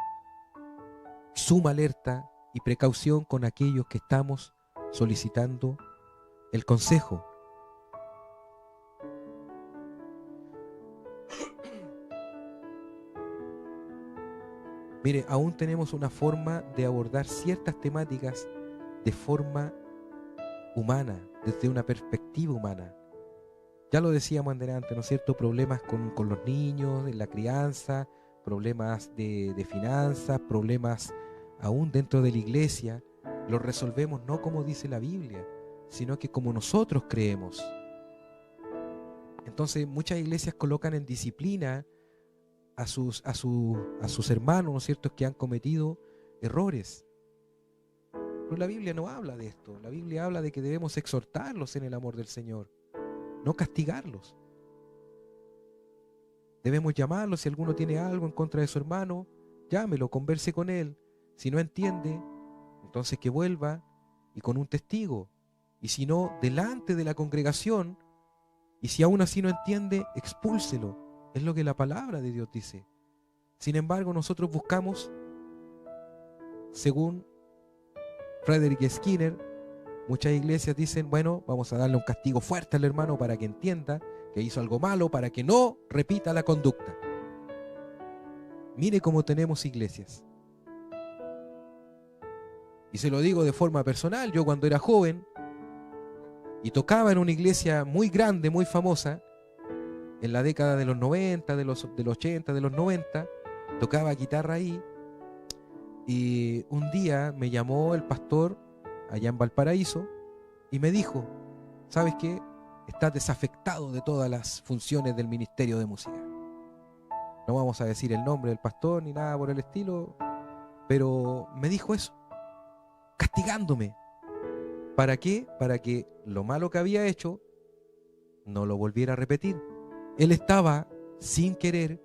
A: suma alerta y precaución con aquellos que estamos solicitando el consejo. Mire, aún tenemos una forma de abordar ciertas temáticas de forma humana, desde una perspectiva humana. Ya lo decíamos antes, ¿no es cierto? Problemas con los niños, en la crianza, problemas de finanzas, problemas aún dentro de la iglesia, los resolvemos no como dice la Biblia, sino que como nosotros creemos. Entonces muchas iglesias colocan en disciplina a sus hermanos, ¿no es cierto?, que han cometido errores. Pero la Biblia no habla de esto. La Biblia habla de que debemos exhortarlos en el amor del Señor, no castigarlos. Debemos llamarlo. Si alguno tiene algo en contra de su hermano, llámelo, converse con él. Si no entiende, entonces que vuelva y con un testigo. Y si no, delante de la congregación. Y si aún así no entiende, expúlselo. Es lo que la palabra de Dios dice. Sin embargo, nosotros buscamos, según Frederick Skinner, muchas iglesias dicen, bueno, vamos a darle un castigo fuerte al hermano para que entienda que hizo algo malo, para que no repita la conducta. Mire cómo tenemos iglesias. Y se lo digo de forma personal, yo cuando era joven y tocaba en una iglesia muy grande, muy famosa, en la década de los 90, de los 80, de los 90, tocaba guitarra ahí, y un día me llamó el pastor allá en Valparaíso y me dijo, ¿sabes qué? Estás desafectado de todas las funciones del ministerio de música. No vamos a decir el nombre del pastor ni nada por el estilo, pero me dijo eso, castigándome. ¿Para qué? Para que lo malo que había hecho no lo volviera a repetir. Él estaba, sin querer,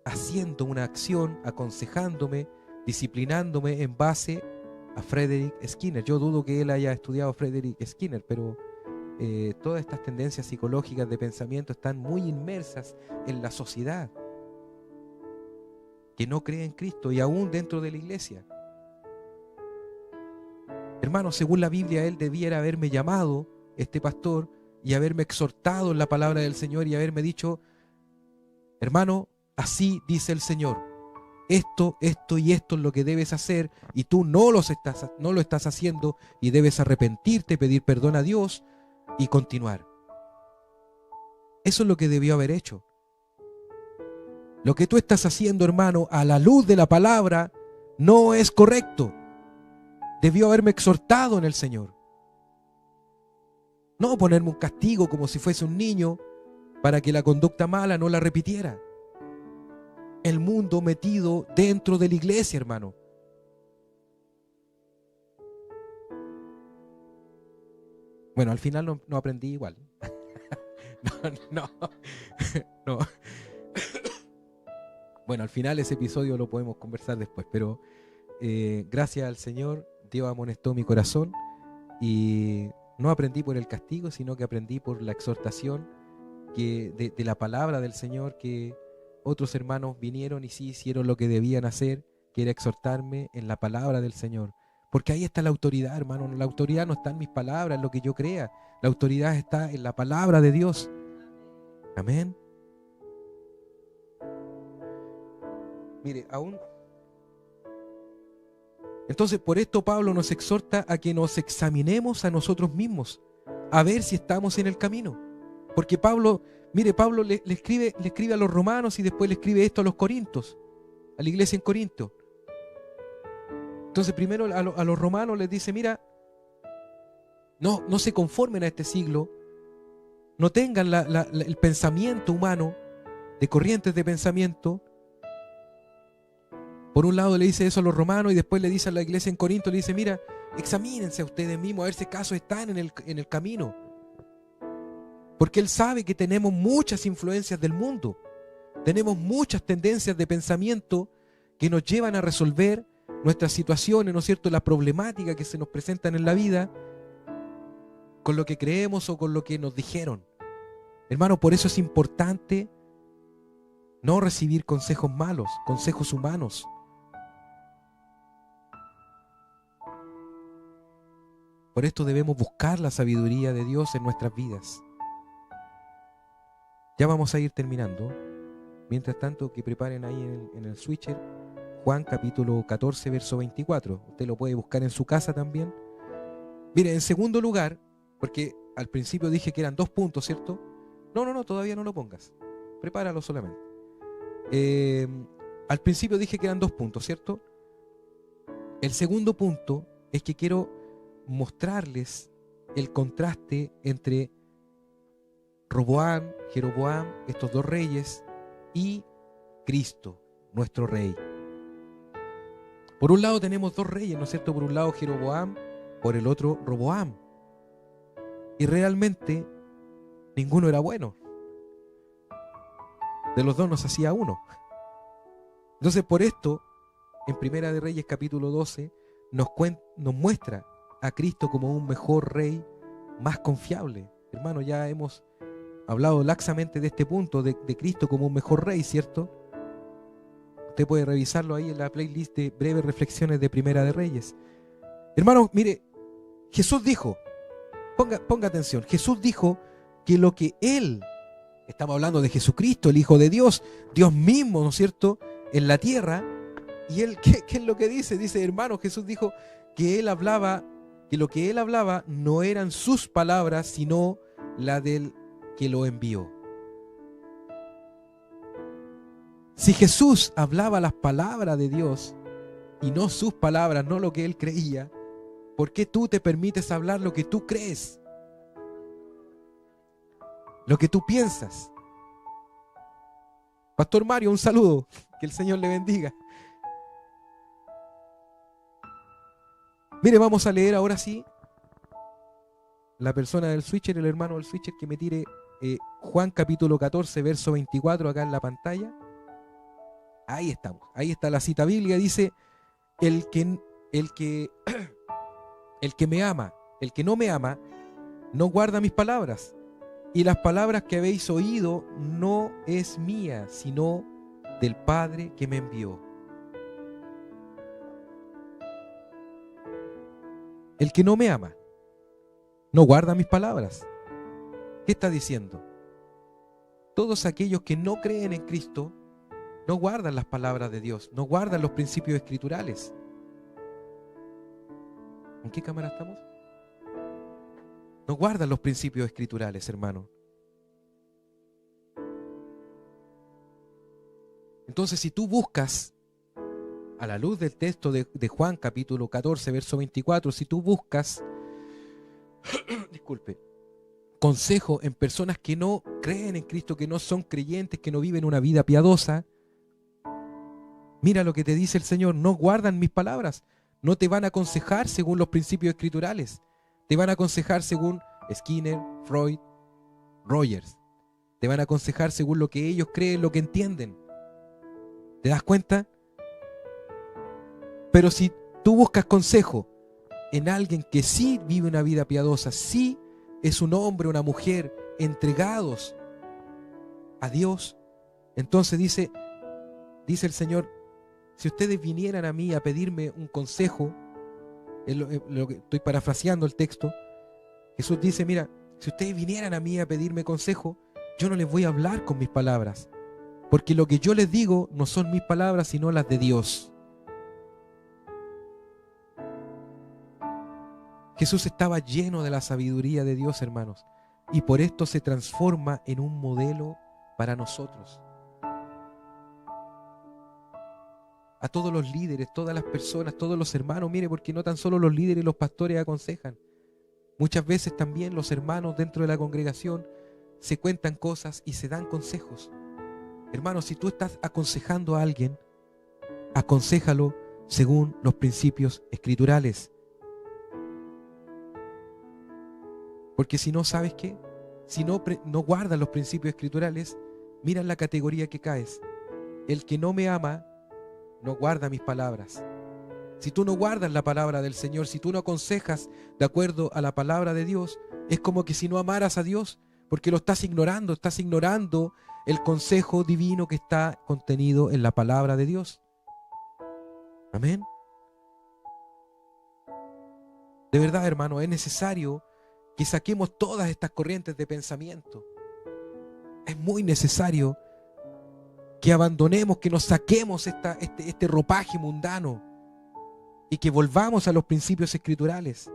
A: haciendo una acción, aconsejándome, disciplinándome en base a Frederick Skinner. Yo dudo que él haya estudiado Frederick Skinner, pero todas estas tendencias psicológicas de pensamiento están muy inmersas en la sociedad que no cree en Cristo y aún dentro de la iglesia. Hermano, según la Biblia, él debiera haberme llamado, este pastor, y haberme exhortado en la palabra del Señor y haberme dicho, hermano, así dice el Señor, esto y esto es lo que debes hacer y tú no lo estás haciendo y debes arrepentirte, pedir perdón a Dios y continuar. Eso es lo que debió haber hecho. Lo que tú estás haciendo, hermano, a la luz de la palabra, no es correcto. Debió haberme exhortado en el Señor. No ponerme un castigo como si fuese un niño para que la conducta mala no la repitiera. El mundo metido dentro de la iglesia, hermano. Bueno, al final no aprendí igual. No. Bueno, al final ese episodio lo podemos conversar después, pero gracias al Señor, Dios amonestó mi corazón y no aprendí por el castigo, sino que aprendí por la exhortación de la palabra del Señor, que otros hermanos vinieron y sí hicieron lo que debían hacer, que era exhortarme en la palabra del Señor. Porque ahí está la autoridad, hermano. La autoridad no está en mis palabras, en lo que yo crea. La autoridad está en la palabra de Dios. Amén. Mire, aún... Entonces, por esto Pablo nos exhorta a que nos examinemos a nosotros mismos, a ver si estamos en el camino. Porque Pablo le escribe a los romanos y después le escribe esto a los corintios, a la iglesia en Corinto. Entonces, primero a los romanos les dice, mira, no se conformen a este siglo, no tengan el pensamiento humano, de corrientes de pensamiento. Por un lado le dice eso a los romanos y después le dice a la iglesia en Corinto, le dice, mira, examínense a ustedes mismos a ver si acaso están en el camino. Porque él sabe que tenemos muchas influencias del mundo, tenemos muchas tendencias de pensamiento que nos llevan a resolver nuestras situaciones, ¿no es cierto?, las problemáticas que se nos presentan en la vida con lo que creemos o con lo que nos dijeron. Hermano, por eso es importante no recibir consejos malos, consejos humanos. Por esto debemos buscar la sabiduría de Dios en nuestras vidas. Ya vamos a ir terminando. Mientras tanto, que preparen ahí en el switcher Juan capítulo 14, verso 24. Usted lo puede buscar en su casa también. Mire, en segundo lugar, porque al principio dije que eran 2 puntos, ¿cierto? No, todavía no lo pongas. Prepáralo solamente. Al principio dije que eran 2 puntos, ¿cierto? El segundo punto es que quiero mostrarles el contraste entre Roboam, Jeroboam, estos 2 reyes, y Cristo, nuestro rey. Por un lado tenemos 2 reyes, ¿no es cierto? Por un lado Jeroboam, por el otro Roboam. Y realmente ninguno era bueno. De los dos nos hacía uno. Entonces, por esto, en Primera de Reyes capítulo 12, nos muestra a Cristo como un mejor rey, más confiable. Hermano, ya hemos hablado laxamente de este punto, de Cristo como un mejor rey, ¿cierto? Usted puede revisarlo ahí en la playlist de breves reflexiones de Primera de Reyes. Hermano, mire, Jesús dijo, ponga atención, Jesús dijo que lo que Él, estamos hablando de Jesucristo, el Hijo de Dios, Dios mismo, ¿no es cierto?, en la tierra, y Él, ¿qué es lo que dice? Dice, hermano, Jesús dijo que Él hablaba, que lo que Él hablaba no eran sus palabras, sino la del que lo envió. Si Jesús hablaba las palabras de Dios y no sus palabras, no lo que Él creía, ¿por qué tú te permites hablar lo que tú crees? Lo que tú piensas. Pastor Mario, un saludo, que el Señor le bendiga. Mire, vamos a leer ahora sí la persona del switcher, el hermano del switcher, que me tire Juan capítulo 14, verso 24 acá en la pantalla. Ahí estamos, ahí está la cita bíblica, dice, el que me ama, el que no me ama, no guarda mis palabras, y las palabras que habéis oído no es mía, sino del Padre que me envió. El que no me ama, no guarda mis palabras. ¿Qué está diciendo? Todos aquellos que no creen en Cristo no guardan las palabras de Dios, no guardan los principios escriturales. ¿En qué cámara estamos? No guardan los principios escriturales, hermano. Entonces, si tú buscas, a la luz del texto de Juan capítulo 14, verso 24, si tú buscas, disculpe, consejo en personas que no creen en Cristo, que no son creyentes, que no viven una vida piadosa, mira lo que te dice el Señor, no guardan mis palabras, no te van a aconsejar según los principios escriturales, te van a aconsejar según Skinner, Freud, Rogers, te van a aconsejar según lo que ellos creen, lo que entienden. ¿Te das cuenta? Pero si tú buscas consejo en alguien que sí vive una vida piadosa, sí es un hombre, una mujer entregados a Dios, entonces dice el Señor, si ustedes vinieran a mí a pedirme un consejo, lo que estoy parafraseando el texto, Jesús dice, mira, si ustedes vinieran a mí a pedirme consejo, yo no les voy a hablar con mis palabras, porque lo que yo les digo no son mis palabras, sino las de Dios. Jesús estaba lleno de la sabiduría de Dios, hermanos, y por esto se transforma en un modelo para nosotros. A todos los líderes, todas las personas, todos los hermanos, mire, porque no tan solo los líderes y los pastores aconsejan. Muchas veces también los hermanos dentro de la congregación se cuentan cosas y se dan consejos. Hermanos, si tú estás aconsejando a alguien, aconséjalo según los principios escriturales. Porque si no, ¿sabes qué? Si no guardas los principios escriturales, mira en la categoría que caes. El que no me ama, no guarda mis palabras. Si tú no guardas la palabra del Señor, si tú no aconsejas de acuerdo a la palabra de Dios, es como que si no amaras a Dios, porque lo estás ignorando el consejo divino que está contenido en la palabra de Dios. Amén. De verdad, hermano, es necesario que saquemos todas estas corrientes de pensamiento. Es muy necesario que abandonemos, que nos saquemos este ropaje mundano y que volvamos a los principios escriturales.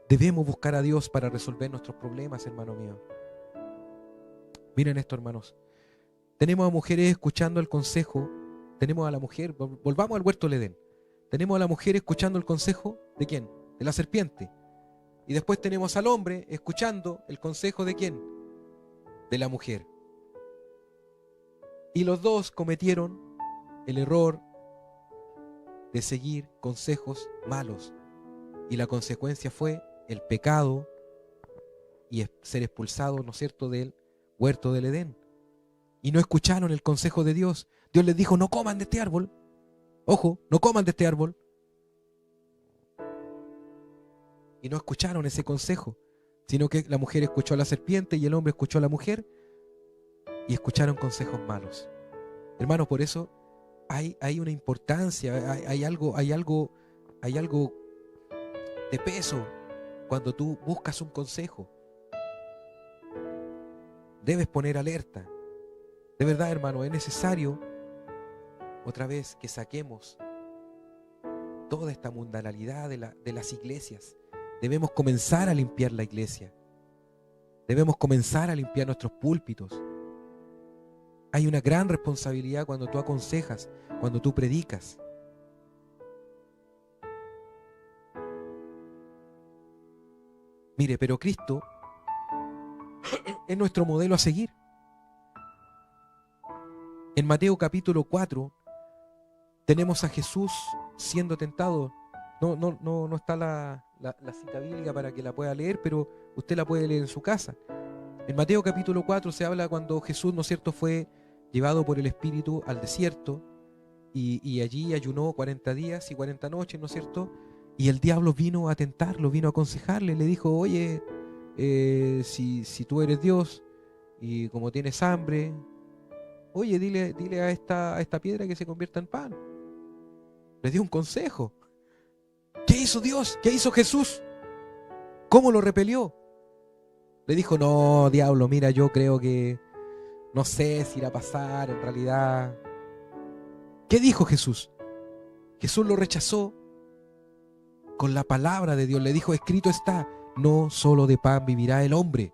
A: Debemos buscar a Dios para resolver nuestros problemas, hermano mío. Miren esto, hermanos. Tenemos a mujeres escuchando el consejo. Tenemos a la mujer, volvamos al huerto del Edén. Tenemos a la mujer escuchando el consejo ¿de quién? De la serpiente. Y después tenemos al hombre escuchando el consejo ¿de quién? De la mujer. Y los dos cometieron el error de seguir consejos malos. Y la consecuencia fue el pecado y ser expulsados, ¿no es cierto?, del huerto del Edén. Y no escucharon el consejo de Dios. Dios les dijo, no coman de este árbol. Ojo, no coman de este árbol. Y no escucharon ese consejo, sino que la mujer escuchó a la serpiente y el hombre escuchó a la mujer y escucharon consejos malos. Hermanos, por eso hay una importancia, hay algo de peso cuando tú buscas un consejo. Debes poner alerta. De verdad, hermano, es necesario otra vez que saquemos toda esta mundanalidad de las iglesias. Debemos comenzar a limpiar la iglesia. Debemos comenzar a limpiar nuestros púlpitos. Hay una gran responsabilidad cuando tú aconsejas, cuando tú predicas. Mire, pero Cristo es nuestro modelo a seguir. En Mateo capítulo 4 tenemos a Jesús siendo tentado. No está la cita bíblica para que la pueda leer, pero usted la puede leer en su casa. En Mateo capítulo 4 se habla cuando Jesús, ¿no es cierto?, fue llevado por el Espíritu al desierto y allí ayunó 40 días y 40 noches, ¿no es cierto? Y el diablo vino a tentarlo, vino a aconsejarle, le dijo, oye, si tú eres Dios y como tienes hambre, oye, dile a esta piedra que se convierta en pan. Le dio un consejo. ¿Qué hizo Dios? ¿Qué hizo Jesús? ¿Cómo lo repelió? Le dijo, no, diablo, mira, yo creo que no sé si irá a pasar en realidad. ¿Qué dijo Jesús? Jesús lo rechazó con la palabra de Dios. Le dijo, escrito está, no solo de pan vivirá el hombre.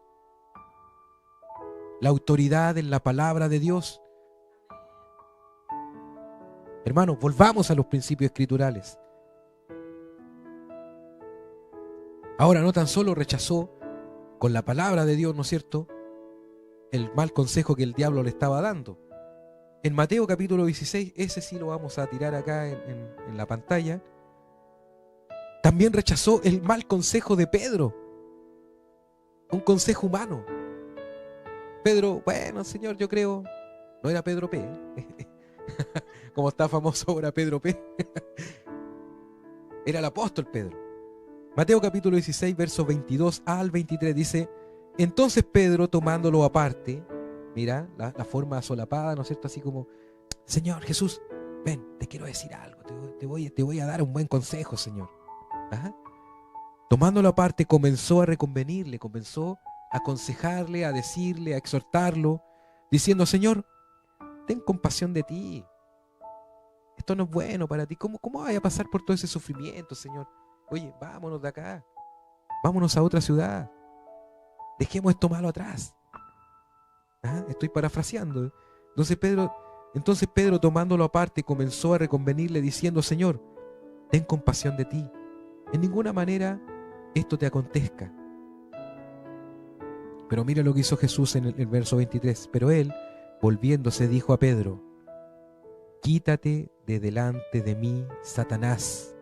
A: La autoridad en la palabra de Dios. Hermanos, volvamos a los principios escriturales. Ahora, no tan solo rechazó con la palabra de Dios, ¿no es cierto?, el mal consejo que el diablo le estaba dando. En Mateo capítulo 16, ese sí lo vamos a tirar acá en la pantalla. También rechazó el mal consejo de Pedro, un consejo humano. Pedro, bueno, Señor, yo creo, no era Pedro P, como está famoso ahora Pedro P, era el apóstol Pedro. Mateo capítulo 16, versos 22 al 23 dice, entonces Pedro, tomándolo aparte, mira, la forma solapada, ¿no es cierto?, así como, Señor Jesús, ven, te quiero decir algo, te voy a dar un buen consejo, Señor. Ajá. Tomándolo aparte, comenzó a reconvenirle, comenzó a aconsejarle, a decirle, a exhortarlo, diciendo, Señor, ten compasión de ti. Esto no es bueno para ti. ¿Cómo vaya a pasar por todo ese sufrimiento, Señor? Oye, vámonos de acá. Vámonos a otra ciudad. Dejemos esto malo atrás. Ajá, estoy parafraseando. Entonces Pedro, tomándolo aparte, comenzó a reconvenirle diciendo, Señor, ten compasión de ti. En ninguna manera esto te acontezca. Pero mira lo que hizo Jesús en el verso 23. Pero él, volviéndose, dijo a Pedro, quítate de delante de mí, Satanás.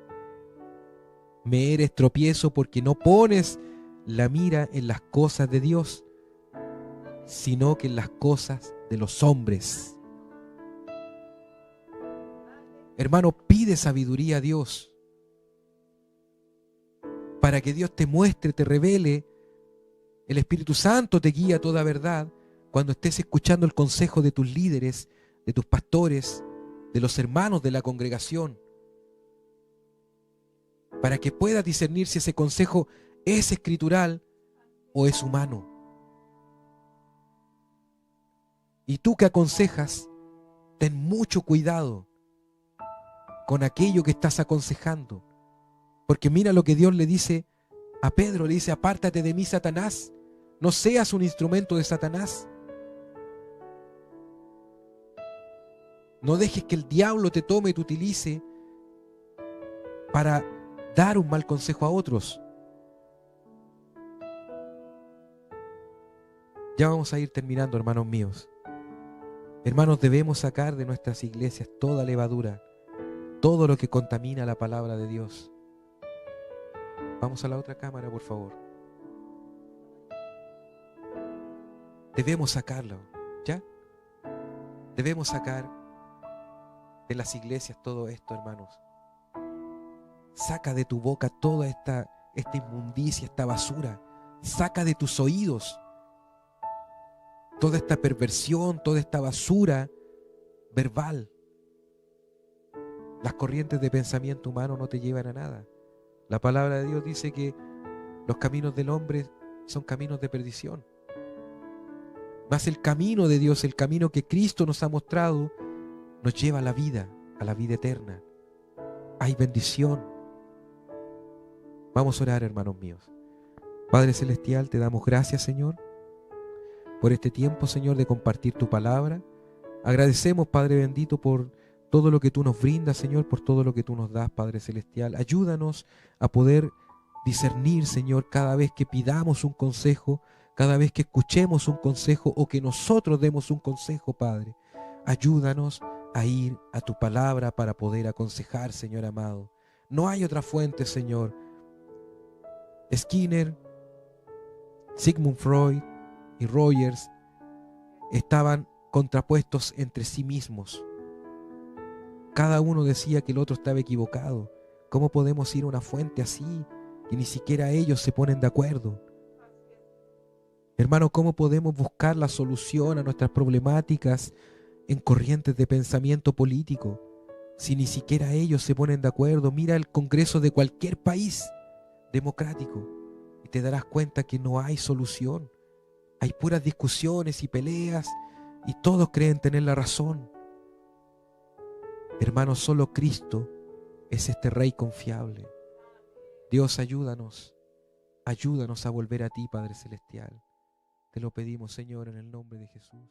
A: Me eres tropiezo porque no pones la mira en las cosas de Dios, sino que en las cosas de los hombres. Hermano, pide sabiduría a Dios para que Dios te muestre, te revele. El Espíritu Santo te guía a toda verdad cuando estés escuchando el consejo de tus líderes, de tus pastores, de los hermanos de la congregación, para que puedas discernir si ese consejo es escritural o es humano. Y tú que aconsejas, ten mucho cuidado con aquello que estás aconsejando, porque mira lo que Dios le dice a Pedro, le dice, apártate de mí, Satanás, no seas un instrumento de Satanás. No dejes que el diablo te tome y te utilice para dar un mal consejo a otros. Ya vamos a ir terminando, hermanos míos. Hermanos, debemos sacar de nuestras iglesias toda levadura, todo lo que contamina la palabra de Dios. Vamos a la otra cámara, por favor. Debemos sacarlo, ¿ya? Debemos sacar de las iglesias todo esto, hermanos. Saca de tu boca toda esta inmundicia, esta basura. Saca de tus oídos toda esta perversión, toda esta basura verbal. Las corrientes de pensamiento humano no te llevan a nada. La palabra de Dios dice que los caminos del hombre son caminos de perdición. Mas el camino de Dios, el camino que Cristo nos ha mostrado, nos lleva a la vida eterna. Hay bendición. Vamos a orar, hermanos míos. Padre Celestial, te damos gracias, Señor, por este tiempo, Señor, de compartir tu palabra. Agradecemos, Padre bendito, por todo lo que tú nos brindas, Señor, por todo lo que tú nos das, Padre Celestial. Ayúdanos a poder discernir, Señor, cada vez que pidamos un consejo, cada vez que escuchemos un consejo o que nosotros demos un consejo, Padre. Ayúdanos a ir a tu palabra para poder aconsejar, Señor amado. No hay otra fuente, Señor. Skinner, Sigmund Freud y Rogers estaban contrapuestos entre sí mismos. Cada uno decía que el otro estaba equivocado. ¿Cómo podemos ir a una fuente así y ni siquiera ellos se ponen de acuerdo? Hermano, ¿cómo podemos buscar la solución a nuestras problemáticas en corrientes de pensamiento político si ni siquiera ellos se ponen de acuerdo? Mira el Congreso de cualquier país democrático y te darás cuenta que no hay solución. Hay puras discusiones y peleas y todos creen tener la razón. Hermanos, solo Cristo es este Rey confiable. Dios, ayúdanos a volver a ti, Padre Celestial. Te lo pedimos, Señor, en el nombre de Jesús.